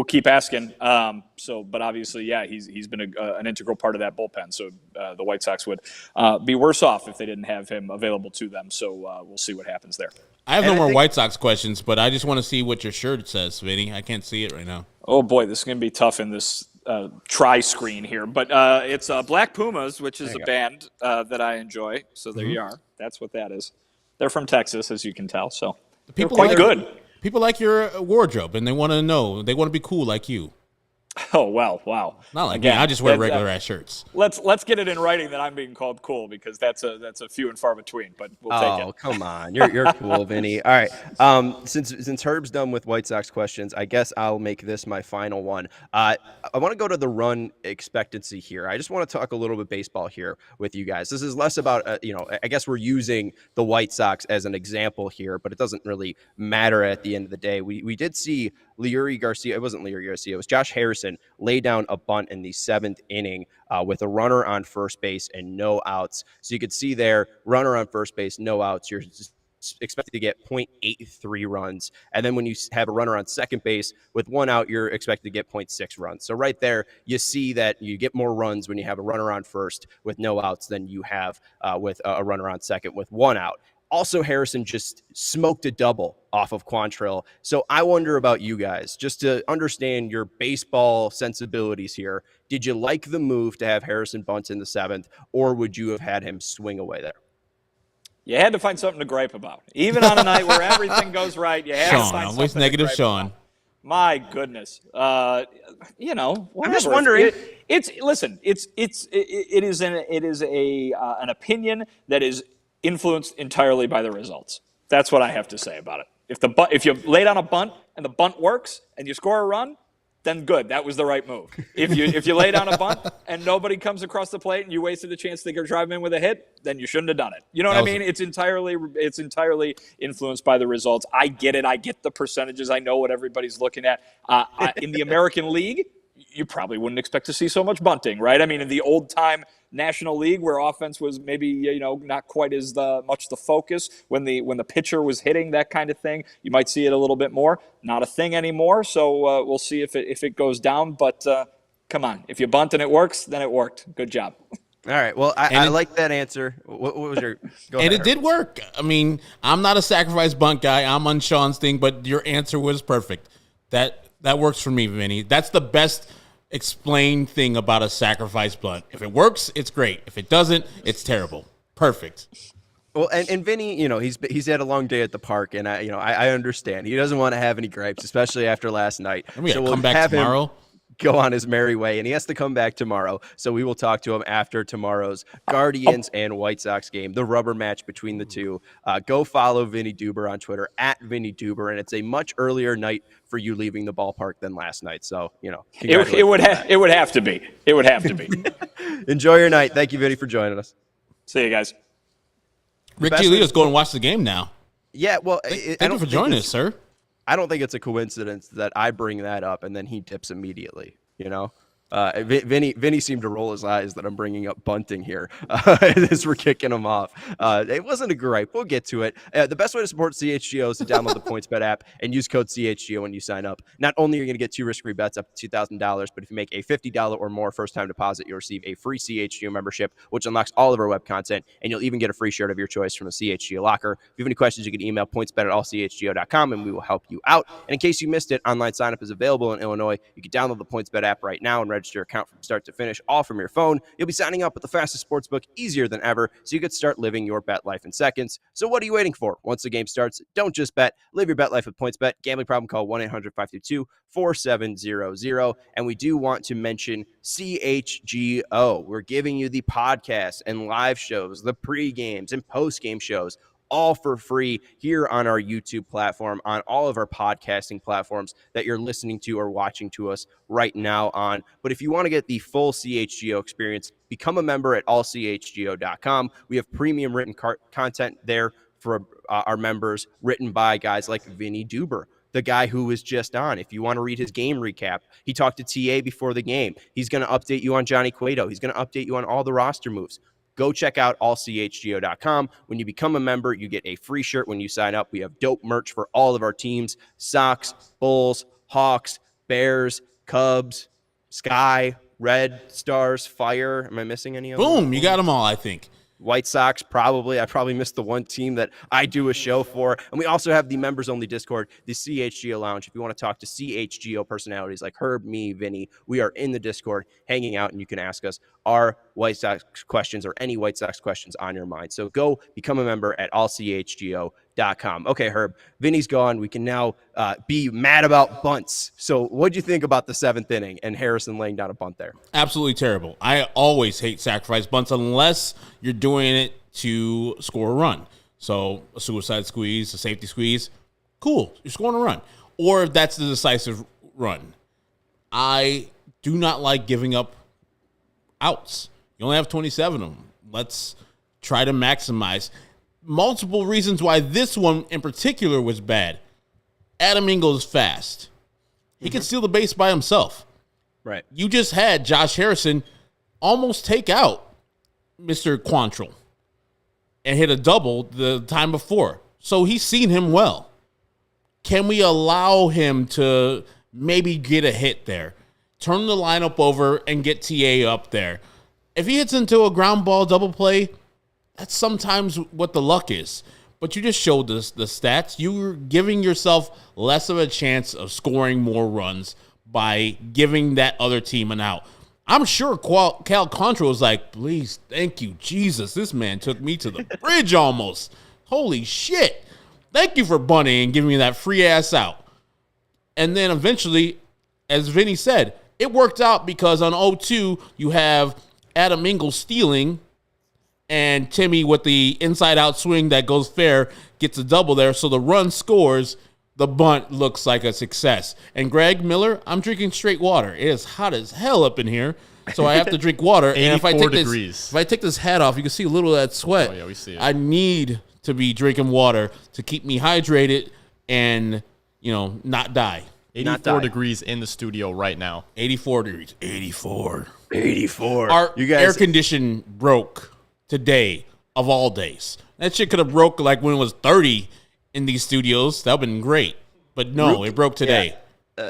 keep asking. But obviously, yeah, he's been an integral part of that bullpen. So the White Sox would be worse off if they didn't have him available to them. So we'll see what happens there.
I have no more White Sox questions, but I just want to see what your shirt says, Vinny. I can't see it right now.
Oh boy, this is going to be tough in this screen here, but it's Black Pumas, which is a band that I enjoy. So there you are. That's what that is. They're from Texas, as you can tell. So they're quite good.
People like your wardrobe, and they want to know. They want to be cool like you.
Oh, well, wow.
Not like me. I just wear regular ass shirts.
Let's get it in writing that I'm being called cool, because that's a few and far between, but we'll take it.
Oh, come on. You're cool, Vinny. All right. Since Herb's done with White Sox questions, I guess I'll make this my final one. I want to go to the run expectancy here. I just want to talk a little bit baseball here with you guys. This is less about, I guess we're using the White Sox as an example here, but it doesn't really matter at the end of the day. We did see Leury Garcia. It wasn't Leury Garcia. It was Josh Harrison lay down a bunt in the 7th inning with a runner on first base and no outs. So you could see there, runner on first base, no outs. You're expected to get 0.83 runs. And then when you have a runner on second base with 1 out, you're expected to get 0.6 runs. So right there, you see that you get more runs when you have a runner on first with no outs than you have with a runner on second with 1 out. Also, Harrison just smoked a double off of Quantrill. So I wonder about you guys, just to understand your baseball sensibilities here. Did you like the move to have Harrison bunt in the 7th, or would you have had him swing away there?
You had to find something to gripe about. Even on a night where everything goes right, you had to find something
always negative
to gripe
Sean.
about. My goodness. Whatever.
I'm just wondering.
It is an opinion that is influenced entirely by the results. That's what I have to say about it. If you lay down a bunt and the bunt works and you score a run, then good. That was the right move. If you lay down a bunt and nobody comes across the plate and you wasted a chance to drive in with a hit, then you shouldn't have done it. You know what I mean? It's entirely influenced by the results. I get it. I get the percentages. I know what everybody's looking at. In the American League, you probably wouldn't expect to see so much bunting, right? I mean, in the old-time National League, where offense was maybe not quite as much the focus when the pitcher was hitting, that kind of thing, you might see it a little bit more. Not a thing anymore, so we'll see if it goes down. But come on, if you bunt and it works, then it worked. Good job.
All right. Well, I like that answer. What was your? Go ahead,
it did work. I mean, I'm not a sacrifice bunt guy. I'm on Sean's thing, but your answer was perfect. That works for me, Vinny. That's the best explained thing about a sacrifice bunt. If it works, it's great. If it doesn't, it's terrible. Perfect.
Well, and Vinny, he's had a long day at the park, and I understand. He doesn't want to have any gripes, especially after last night.
And we got to come back tomorrow.
Go on his merry way, and he has to come back tomorrow. So we will talk to him after tomorrow's Guardians and White Sox game, the rubber match between the two. Go follow Vinnie Duber on Twitter at Vinnie Duber, and it's a much earlier night for you leaving the ballpark than last night. So
it would have to be. It would have to be.
Enjoy your night. Thank you, Vinny, for joining us.
See you guys.
Rick Giolito's going to watch the game now.
Yeah, well,
thank you for joining us, sir.
I don't think it's a coincidence that I bring that up and then he dips immediately, Vinny seemed to roll his eyes that I'm bringing up bunting here as we're kicking him off. It wasn't a gripe. We'll get to it. The best way to support CHGO is to download the PointsBet app and use code CHGO when you sign up. Not only are you going to get 2 risk-free bets up to $2,000, but if you make a $50 or more first-time deposit, you'll receive a free CHGO membership, which unlocks all of our web content, and you'll even get a free shirt of your choice from a CHGO locker. If you have any questions, you can email pointsbet@allchgo.com, and we will help you out. And in case you missed it, online sign-up is available in Illinois. You can download the PointsBet app right now and register your account from start to finish, all from your phone. You'll be signing up with the fastest sportsbook, easier than ever, so you could start living your bet life in seconds. So what are you waiting for? Once the game starts, don't just bet. Live your bet life with PointsBet. Gambling problem, call 1-800-522-4700. And we do want to mention CHGO. We're giving you the podcast and live shows, the pre-games and post-game shows, all for free here on our YouTube platform, on all of our podcasting platforms that you're listening to or watching to us right now on. But if you want to get the full CHGO experience, become a member at allchgo.com. We have premium written content there for our members, written by guys like Vinnie Duber, the guy who was just on. If you want to read his game recap, he talked to TA before the game. He's going to update you on Johnny Cueto. He's going to update you on all the roster moves. Go check out allchgo.com. When you become a member, you get a free shirt when you sign up. We have dope merch for all of our teams: Sox, Bulls, Hawks, Bears, Cubs, Sky, Red, Stars, Fire. Am I missing any of them?
Boom, you got them all, I think.
White Sox, probably. I probably missed the one team that I do a show for. And we also have the members-only Discord, the CHGO Lounge. If you want to talk to CHGO personalities like Herb, me, Vinny, we are in the Discord hanging out, and you can ask us our White Sox questions or any White Sox questions on your mind. So go become a member at allchgo.com. Okay, Herb, Vinny's gone. We can now be mad about bunts. So what'd you think about the 7th inning and Harrison laying down a bunt there?
Absolutely terrible. I always hate sacrifice bunts unless you're doing it to score a run. So a suicide squeeze, a safety squeeze, cool, you're scoring a run. Or if that's the decisive run. I do not like giving up outs. You only have 27 of them. Let's try to maximize. Multiple reasons why this one in particular was bad. Adam Engel is fast. He can steal the base by himself.
Right.
You just had Josh Harrison almost take out Mr. Quantrill and hit a double the time before. So he's seen him well. Can we allow him to maybe get a hit there? Turn the lineup over and get TA up there. If he hits into a ground ball double play, that's sometimes what the luck is. But you just showed us the stats. You're giving yourself less of a chance of scoring more runs by giving that other team an out. I'm sure Cal Quantrill was like, please, thank you, Jesus. This man took me to the bridge almost. Holy shit. Thank you for bunting and giving me that free ass out. And then eventually, as Vinny said, it worked out because on 0-2, you have Adam Engel stealing, and Timmy with the inside-out swing that goes fair gets a double there. So the run scores. The bunt looks like a success. And Greg Miller, I'm drinking straight water. It is hot as hell up in here, so I have to drink water. And if I take this hat off, you can see a little of that sweat.
Oh, yeah, we see it.
I need to be drinking water to keep me hydrated and, not die.
84 degrees in the studio right now.
84 degrees. 84.
Our
air condition broke today of all days. That shit could have broke like when it was 30 in these studios. That would have been great. But no, it broke today.
Yeah.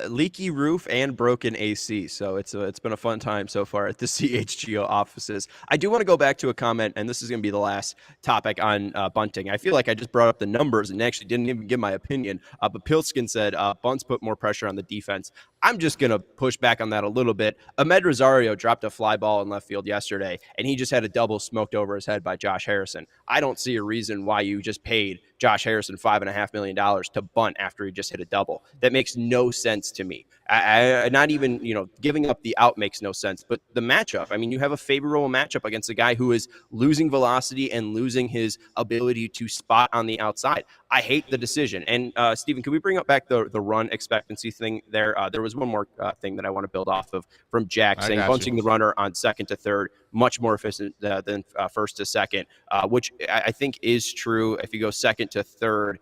Leaky roof and broken AC. So it's been a fun time so far at the CHGO offices. I do want to go back to a comment, and this is going to be the last topic on bunting. I feel like I just brought up the numbers and actually didn't even give my opinion. But Pilskin said bunts put more pressure on the defense. I'm just going to push back on that a little bit. Ahmed Rosario dropped a fly ball in left field yesterday, and he just had a double smoked over his head by Josh Harrison. I don't see a reason why you just paid Josh Harrison $5.5 million to bunt after he just hit a double. That makes no sense to me. I not even, giving up the out makes no sense. But the matchup, I mean, you have a favorable matchup against a guy who is losing velocity and losing his ability to spot on the outside. I hate the decision. And Steven, can we bring up back the run expectancy thing there? There was one more thing that I want to build off of from Jack saying bunting the runner on second to third, much more efficient than first to second, which I think is true. If you go second to third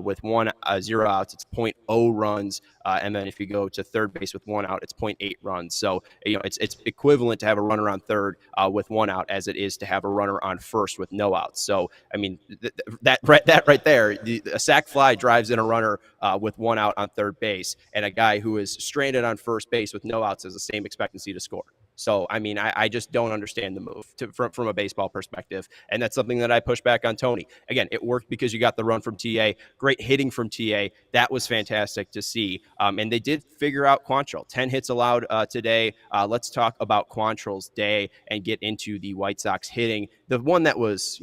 with 0 outs, it's 0.0 runs. And then if you go to third base with 1 out, it's 0.8 runs. So, it's equivalent to have a runner on third with 1 out as it is to have a runner on first with no outs. So, I mean, that right there, a sac fly drives in a runner with 1 out on third base, and a guy who is stranded on first base with no outs has the same expectancy to score. So, I mean, I just don't understand the move from a baseball perspective. And that's something that I push back on Tony. Again, it worked because you got the run from TA. Great hitting from TA. That was fantastic to see. And they did figure out Quantrill. 10 hits allowed today. Let's talk about Quantrill's day and get into the White Sox hitting. The one that was,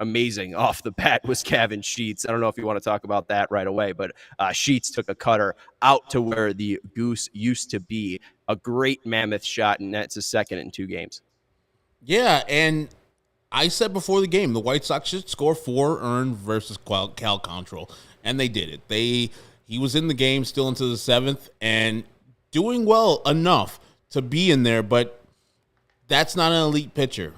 amazing off the bat was Gavin Sheets. I don't know if you want to talk about that right away, but Sheets took a cutter out to where the goose used to be. A great mammoth shot, and that's his second in 2 games.
Yeah, and I said before the game, the White Sox should score 4 earned versus Cal Quantrill, and they did it. He was in the game still into the 7th and doing well enough to be in there, but that's not an elite pitcher.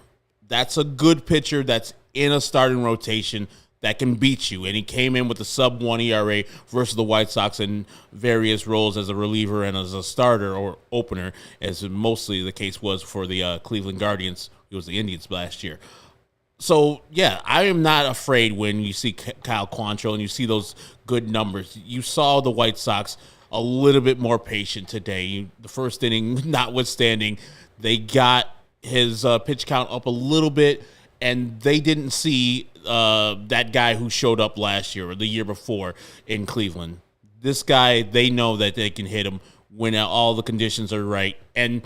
That's a good pitcher that's in a starting rotation that can beat you. And he came in with a sub-1 ERA versus the White Sox in various roles as a reliever and as a starter or opener, as mostly the case was for the Cleveland Guardians. It was the Indians last year. So, yeah, I am not afraid when you see Kyle Quantrill and you see those good numbers. You saw the White Sox a little bit more patient today. The first inning notwithstanding, they got his pitch count up a little bit, and they didn't see that guy who showed up last year or the year before in Cleveland. This guy, they know that they can hit him when all the conditions are right. And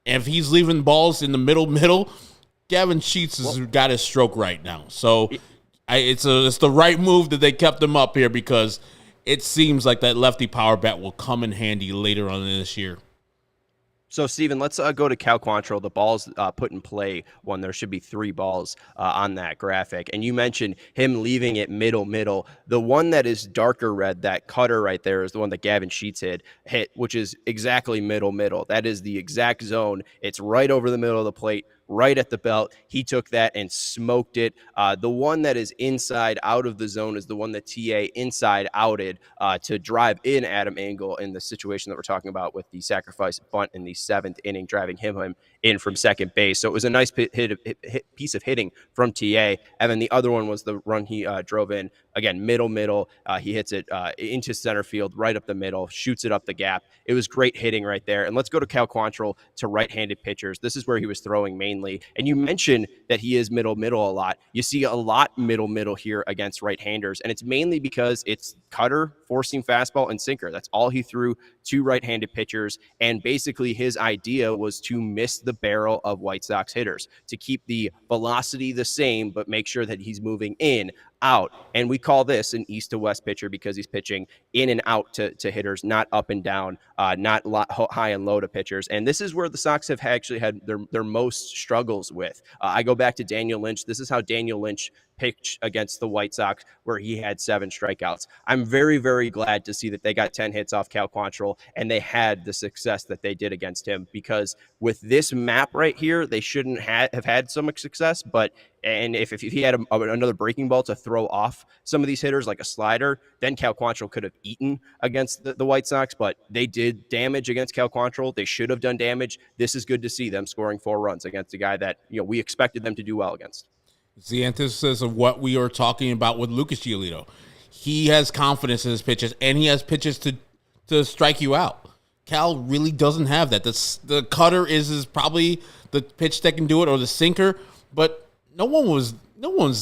if he's leaving balls in the middle, Gavin Sheets has got his stroke right now. So it's the right move that they kept him up here, because it seems like that lefty power bat will come in handy later on in this year.
So, Steven, let's go to Cal Quantrill. The ball's put in play when there should be 3 balls on that graphic. And you mentioned him leaving it middle. The one that is darker red, that cutter right there, is the one that Gavin Sheets hit, which is exactly middle. That is the exact zone. It's right over the middle of the plate, right at the belt. He took that and smoked it. The one that is inside out of the zone is the one that TA inside outed to drive in Adam Engel in the situation that we're talking about with the sacrifice bunt in the 7th inning, driving him in from second base. So it was a nice piece of hitting from TA. And then the other one was the run he drove in. Again, middle. He hits it into center field, right up the middle, shoots it up the gap. It was great hitting right there. And let's go to Cal Quantrill, to right-handed pitchers. This is where he was throwing mainly. And you mentioned that he is middle a lot. You see a lot middle here against right-handers. And it's mainly because it's cutter, forcing fastball, and sinker. That's all he threw to right-handed pitchers. And basically his idea was to miss the barrel of White Sox hitters, to keep the velocity the same, but make sure that he's moving in, out. And we call this an east to west pitcher because he's pitching in and out to hitters, not up and down, not high and low to pitchers. And this is where the Sox have actually had their most struggles with. I go back to Daniel Lynch. This is how Daniel Lynch pitched against the White Sox, where he had 7 strikeouts. I'm very, very glad to see that they got 10 hits off Cal Quantrill and they had the success that they did against him, because with this map right here, they shouldn't have had so much success. But if he had another breaking ball to throw off some of these hitters, like a slider, then Cal Quantrill could have eaten against the White Sox. But they did damage against Cal Quantrill. They should have done damage. This is good to see them scoring 4 runs against a guy that we expected them to do well against.
It's the antithesis of what we are talking about with Lucas Giolito. He has confidence in his pitches, and he has pitches to strike you out. Cal really doesn't have that. The cutter is probably the pitch that can do it, or the sinker, but no one's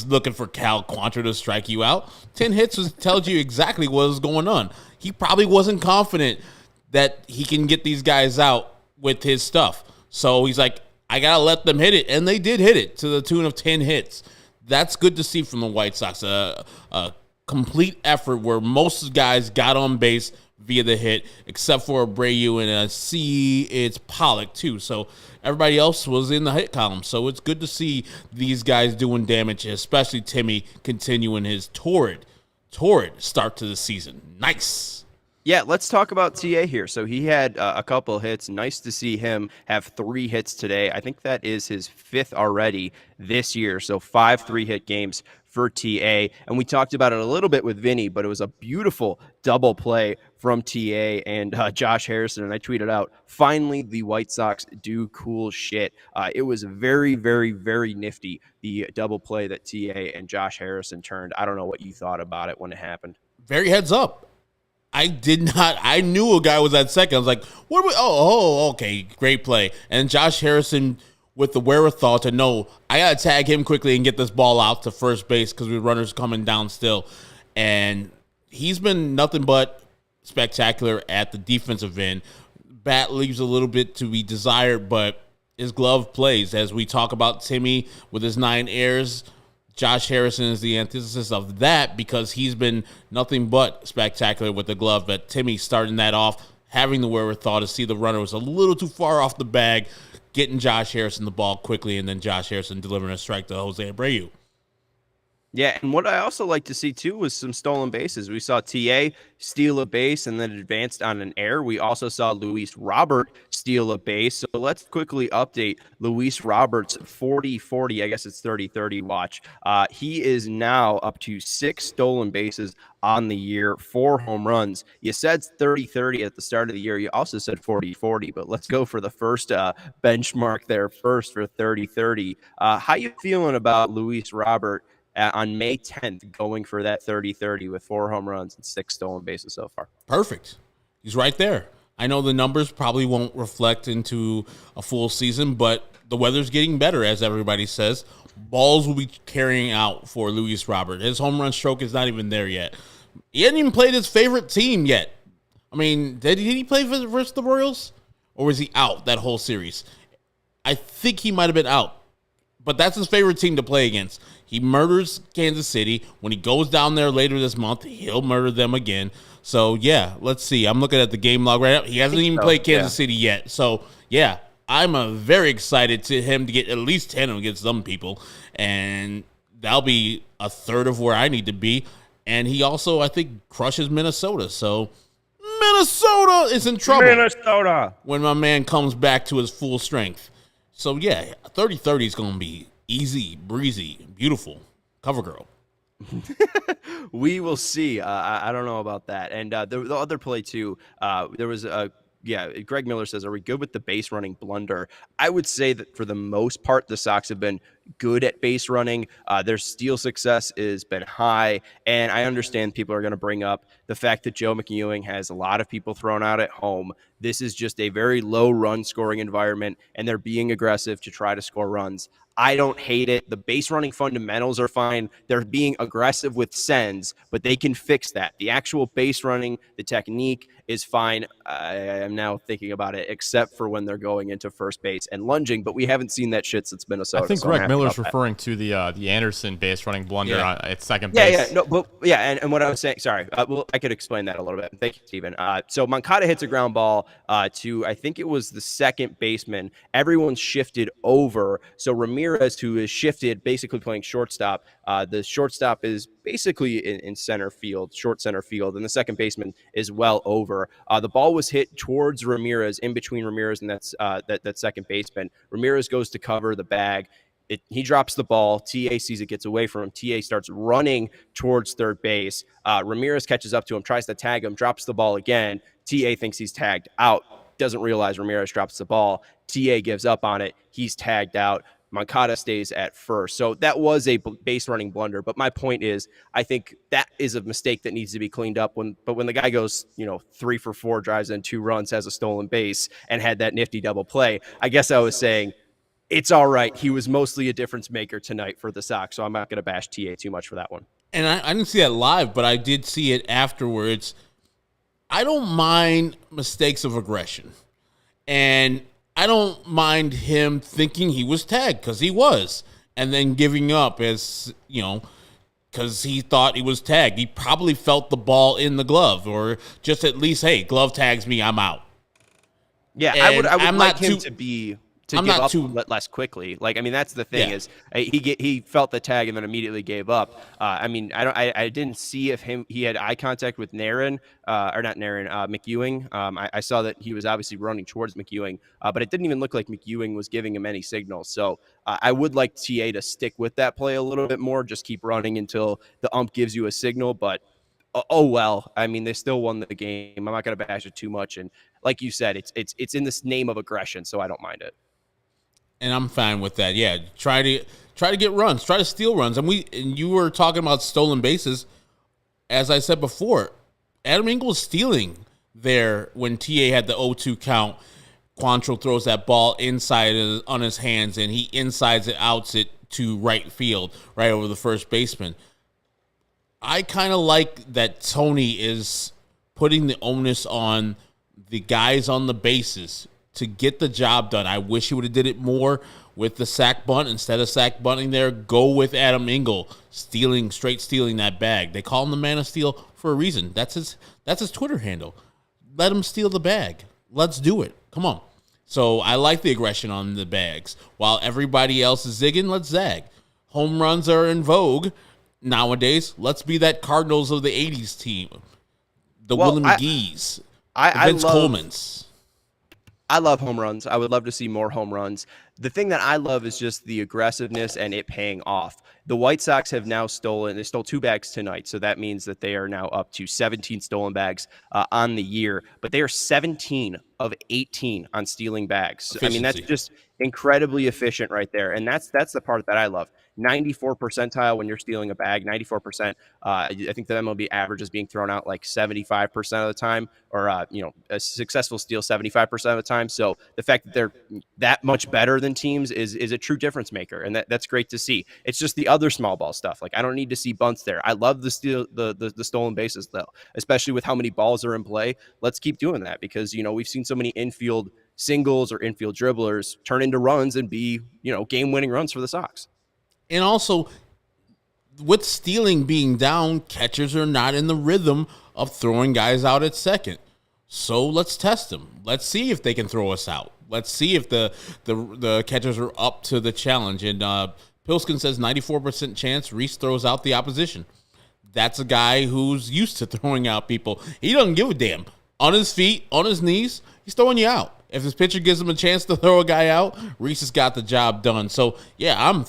looking for Cal Quantrill to strike you out. 10 hits tells you exactly what is going on. He probably wasn't confident that he can get these guys out with his stuff. So he's like, I got to let them hit it. And they did hit it to the tune of 10 hits. That's good to see from the White Sox. A complete effort where most guys got on base via the hit, except for Abreu, and I see it's Pollock too. So everybody else was in the hit column. So it's good to see these guys doing damage, especially Timmy continuing his torrid start to the season. Nice.
Yeah, let's talk about TA here. So he had a couple hits. Nice to see him have 3 hits today. I think that is his 5th already this year. So 5 3-hit games for TA. And we talked about it a little bit with Vinny, but it was a beautiful double play from TA and Josh Harrison. And I tweeted out, finally, the White Sox do cool shit. It was very, very, very nifty, the double play that TA and Josh Harrison turned. I don't know what you thought about it when it happened.
Very heads up. I knew a guy was at second. I was like, what are we? Okay, great play. And Josh Harrison with the wherewithal to know, I got to tag him quickly and get this ball out to first base because we runners coming down still. And he's been nothing but spectacular at the defensive end. Bat leaves a little bit to be desired, but his glove plays. As we talk about Timmy with his 9 errors, Josh Harrison is the antithesis of that because he's been nothing but spectacular with the glove. But Timmy starting that off, having the wherewithal to see the runner was a little too far off the bag, getting Josh Harrison the ball quickly, and then Josh Harrison delivering a strike to Jose Abreu.
Yeah, and what I also like to see too was some stolen bases. We saw TA steal a base and then advanced on an error. We also saw Luis Robert steal a base. So let's quickly update Luis Robert's 40-40, I guess it's 30-30 watch. He is now up to 6 stolen bases on the year, 4 home runs. You said 30-30 at the start of the year. You also said 40-40, but let's go for the first benchmark there first for 30-30. How you feeling about Luis Robert on May 10th, going for that 30-30 with 4 home runs and 6 stolen bases so far?
Perfect. He's right there. I know the numbers probably won't reflect into a full season, but the weather's getting better, as everybody says. Balls will be carrying out for Luis Robert. His home run stroke is not even there yet. He hasn't even played his favorite team yet. I mean, did he play versus the Royals? Or was he out that whole series? I think he might have been out. But that's his favorite team to play against. He murders Kansas City. When he goes down there later this month, he'll murder them again. So, yeah, let's see. I'm looking at the game log right now. He hasn't even played Kansas City yet. So, yeah, I'm very excited to him to get at least 10 against some people. And that'll be a third of where I need to be. And he also, I think, crushes Minnesota. So, Minnesota is in trouble.
Minnesota.
When my man comes back to his full strength. So, yeah, 30-30 is going to be easy, breezy, beautiful. Cover girl.
We will see. I don't know about that. And the other play, too, there was Greg Miller says, are we good with the base running blunder? I would say that for the most part, the Sox have been good at base running. Their steal success has been high. And I understand people are going to bring up the fact that Joe McEwing has a lot of people thrown out at home. This is just a very low run scoring environment, and they're being aggressive to try to score runs. I don't hate it. The base running fundamentals are fine. They're being aggressive with sends, but they can fix that. The actual base running, the technique is fine. I am now thinking about it, except for when they're going into first base and lunging, but we haven't seen that shit since Minnesota.
I think Greg Miller's referring to the Anderson base running blunder at second base.
And what I was saying, sorry, I could explain that a little bit. Thank you, Steven. So Moncada hits a ground ball to, I think it was the second baseman. Everyone's shifted over. So Ramirez, who is shifted, basically playing shortstop. The shortstop is basically in center field, short center field, and the second baseman is well over. The ball was hit towards Ramirez, in between Ramirez and that second baseman. Ramirez goes to cover the bag. He drops the ball. TA sees it, gets away from him. TA starts running towards third base. Ramirez catches up to him, tries to tag him, drops the ball again. TA thinks he's tagged out, doesn't realize Ramirez drops the ball. TA gives up on it. He's tagged out. Moncada stays at first. So that was a base running blunder. But my point is, I think that is a mistake that needs to be cleaned up. When the guy goes, 3 for 4, drives in 2 runs, has a stolen base, and had that nifty double play, I guess I was saying it's all right. He was mostly a difference maker tonight for the Sox. So I'm not going to bash TA too much for that one.
And I didn't see that live, but I did see it afterwards. I don't mind mistakes of aggression. And I don't mind him thinking he was tagged, because he was, and then giving up because he thought he was tagged. He probably felt the ball in the glove, or just at least, hey, glove tags me, I'm out.
Yeah,
and
I would like him to give up less quickly. That's the thing is he felt the tag and then immediately gave up. I didn't see if he had eye contact with McEwing. I saw that he was obviously running towards McEwing, but it didn't even look like McEwing was giving him any signals. So I would like TA to stick with that play a little bit more. Just keep running until the ump gives you a signal. But they still won the game. I'm not going to bash it too much. And like you said, it's in this name of aggression, so I don't mind it.
And I'm fine with that. Yeah, try to get runs, try to steal runs. And you were talking about stolen bases. As I said before, Adam Engel was stealing there when TA had the 0-2 count. Quantrill throws that ball inside on his hands, and he insides it, outs it to right field, right over the first baseman. I kind of like that Tony is putting the onus on the guys on the bases to get the job done. I wish he would have did it more with the sack bunt. Instead of sack bunting there, go with Adam Engel, straight stealing that bag. They call him the Man of Steel for a reason. That's his Twitter handle. Let him steal the bag. Let's do it. Come on. So I like the aggression on the bags. While everybody else is zigging, let's zag. Home runs are in vogue nowadays. Let's be that Cardinals of the 80s team. The Willie McGee's. Vince Coleman's.
I love home runs. I would love to see more home runs. The thing that I love is just the aggressiveness and it paying off. The White Sox have now they stole 2 bags tonight. So that means that they are now up to 17 stolen bags on the year. But they are 17 of 18 on stealing bags. Efficiency. I mean, that's just incredibly efficient right there. And that's the part that I love. 94 percentile when you're stealing a bag, 94%. I think the MLB average is being thrown out like 75% of the time, or a successful steal 75% of the time. So the fact that they're that much better than teams is a true difference maker, and that's great to see. It's just the other small ball stuff. Like, I don't need to see bunts there. I love the stolen bases though, especially with how many balls are in play. Let's keep doing that because we've seen so many infield singles or infield dribblers turn into runs and be game-winning runs for the Sox.
And also, with stealing being down, catchers are not in the rhythm of throwing guys out at second. So let's test them. Let's see if they can throw us out. Let's see if the catchers are up to the challenge. And Pilskin says 94% chance Reese throws out the opposition. That's a guy who's used to throwing out people. He doesn't give a damn. On his feet, on his knees, he's throwing you out. If his pitcher gives him a chance to throw a guy out, Reese has got the job done. So, yeah, I'm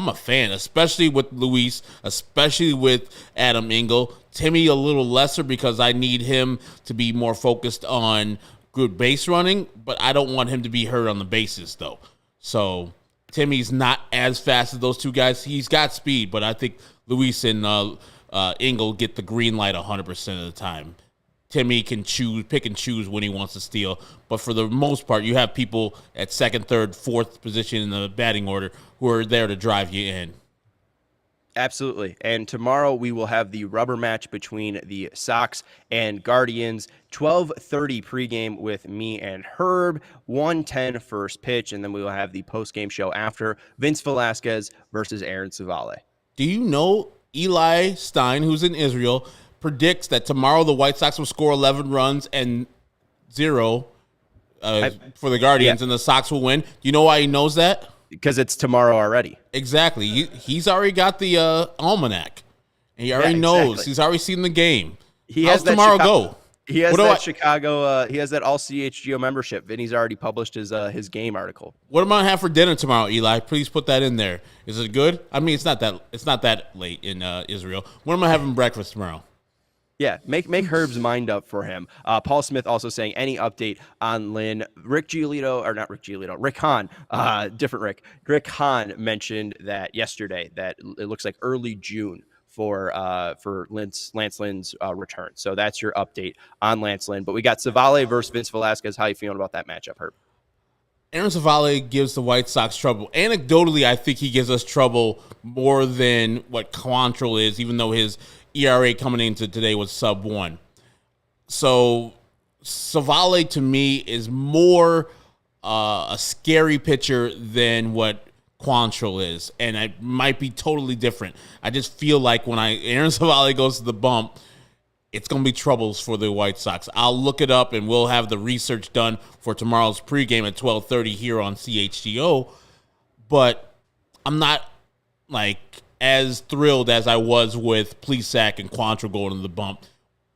a fan, especially with Luis, especially with Adam Engel. Timmy a little lesser because I need him to be more focused on good base running, but I don't want him to be hurt on the bases, though. So, Timmy's not as fast as those two guys. He's got speed, but I think Luis and Engel get the green light 100% of the time. Timmy can pick and choose when he wants to steal. But for the most part, you have people at second, third, fourth position in the batting order who are there to drive you in.
Absolutely. And tomorrow we will have the rubber match between the Sox and Guardians. 12:30 pregame with me and Herb. 1:10 first pitch. And then we will have the postgame show after. Vince Velasquez versus Aaron Savale.
Do you know Eli Stein, who's in Israel, predicts that tomorrow the White Sox will score 11 runs and 0 for the Guardians, and the Sox will win? Do you know why he knows that?
Because it's tomorrow already.
Exactly. He's already got the almanac. And he already knows. Exactly. He's already seen the game. How's tomorrow go?
He has that Chicago. He has that all CHGO membership. Vinny's already published his game article.
What am I gonna have for dinner tomorrow, Eli? Please put that in there. Is it good? I mean, it's not that late in Israel. What am I having breakfast tomorrow?
Yeah, make Herb's mind up for him. Paul Smith also saying any update on Lynn. Rick Hahn, different Rick. Rick Hahn mentioned that yesterday that it looks like early June for Lance Lynn's return. So that's your update on Lance Lynn. But we got Savale versus Vince Velasquez. How you feeling about that matchup, Herb?
Aaron Savale gives the White Sox trouble. Anecdotally, I think he gives us trouble more than what Quantrill is, even though his ERA coming into today was sub-1. So Savale to me is more a scary pitcher than what Quantrill is, and it might be totally different. I just feel like when Aaron Savale goes to the bump, it's going to be troubles for the White Sox. I'll look it up, and we'll have the research done for tomorrow's pregame at 12:30 here on CHGO. But I'm not as thrilled as I was with Plesac and Quantrill going to the bump.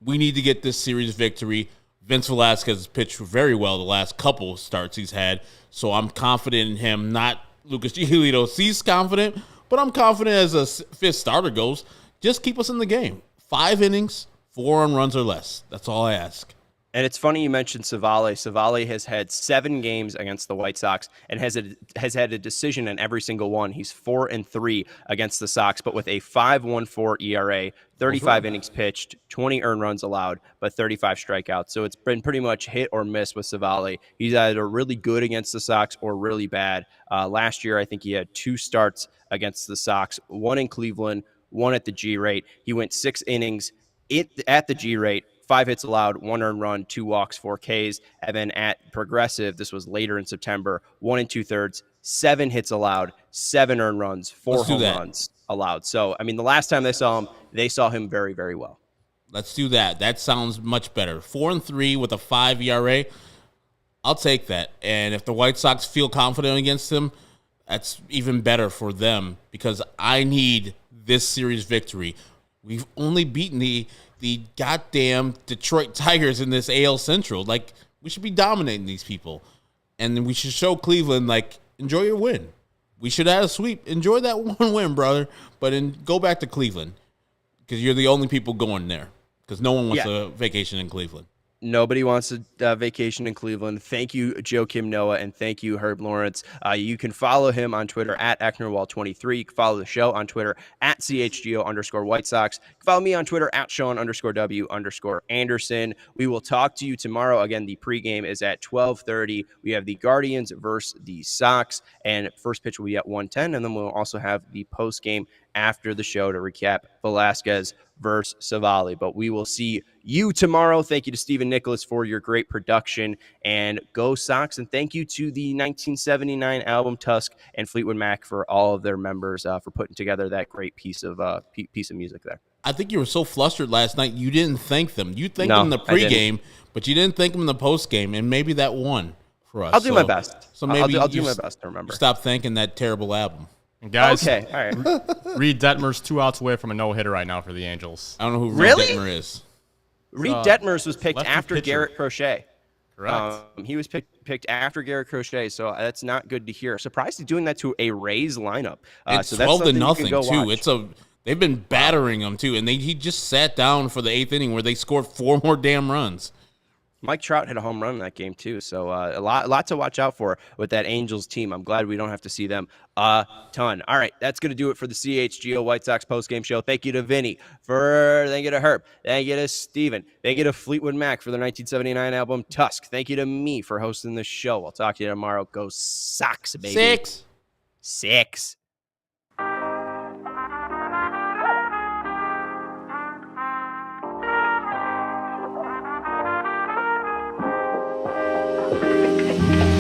We need to get this series victory. Vince Velasquez has pitched very well the last couple starts he's had, so I'm confident in him. Not Lucas Giolito. He's confident, but I'm confident as a fifth starter goes. Just keep us in the game. 5 innings, 4 earned runs or less. That's all I ask.
And it's funny you mentioned Savale. Savale has had 7 games against the White Sox and has had a decision in every single one. He's 4-3 against the Sox, but with a 5.14 ERA, 35 innings pitched, 20 earned runs allowed, but 35 strikeouts. So it's been pretty much hit or miss with Savale. He's either really good against the Sox or really bad. Last year, I think he had 2 starts against the Sox, 1 in Cleveland, 1 at the G rate. He went 6 innings at the G rate. 5 hits allowed, 1 earned run, 2 walks, 4 Ks. And then at Progressive, this was later in September, 1 2/3, 7 hits allowed, 7 earned runs, 4 home runs allowed. So, I mean, the last time they saw him very, very well.
Let's do that. That sounds much better. 4-3 with a 5 ERA. I'll take that. And if the White Sox feel confident against him, that's even better for them because I need this series victory. We've only beaten the goddamn Detroit Tigers in this AL Central. Like, we should be dominating these people. And then we should show Cleveland, like, enjoy your win. We should have a sweep. Enjoy that one win, brother. But go back to Cleveland because you're the only people going there because no one wants a vacation in Cleveland.
Nobody wants a vacation in Cleveland. Thank you, Joakim Noah, and thank you, Herb Lawrence. You can follow him on Twitter at Ecknerwall23. You can follow the show on Twitter at CHGO_White Sox. You can follow me on Twitter at Sean_W_Anderson. We will talk to you tomorrow. Again, the pregame is at 12:30. We have the Guardians versus the Sox, and first pitch will be at 1:10, and then we'll also have the postgame after the show to recap Velasquez versus Savali. But we will see you tomorrow. Thank you to Stephen Nicholas for your great production, and go Sox. And thank you to the 1979 album Tusk and Fleetwood Mac for all of their members for putting together that great piece of music there.
I think you were so flustered last night you didn't thank them. You thanked them in the pregame, but you didn't thank them in the postgame, and maybe that won for us.
I'll do my best.
So maybe
I'll do my best to remember.
Stop thanking that terrible album.
And guys,
okay, all right.
Reed Detmer's 2 outs away from a no-hitter right now for the Angels.
I don't know who
Really?
Reed Detmer is.
Reed Detmers was picked
lefty
after
pitcher.
Garrett Crochet.
Correct.
He was picked after Garrett Crochet, so that's not good to hear. Surprised he's doing that to a Rays lineup.
It's
so that's
12-0 too.
Watch.
They've been battering him too, and he just sat down for the 8th inning where they scored 4 more damn runs.
Mike Trout hit a home run in that game too, so a lot to watch out for with that Angels team. I'm glad we don't have to see them a ton. All right, that's going to do it for the CHGO White Sox postgame show. Thank you to Vinny, thank you to Herb, thank you to Steven, thank you to Fleetwood Mac for the 1979 album Tusk. Thank you to me for hosting the show. I'll talk to you tomorrow. Go Sox, baby.
6.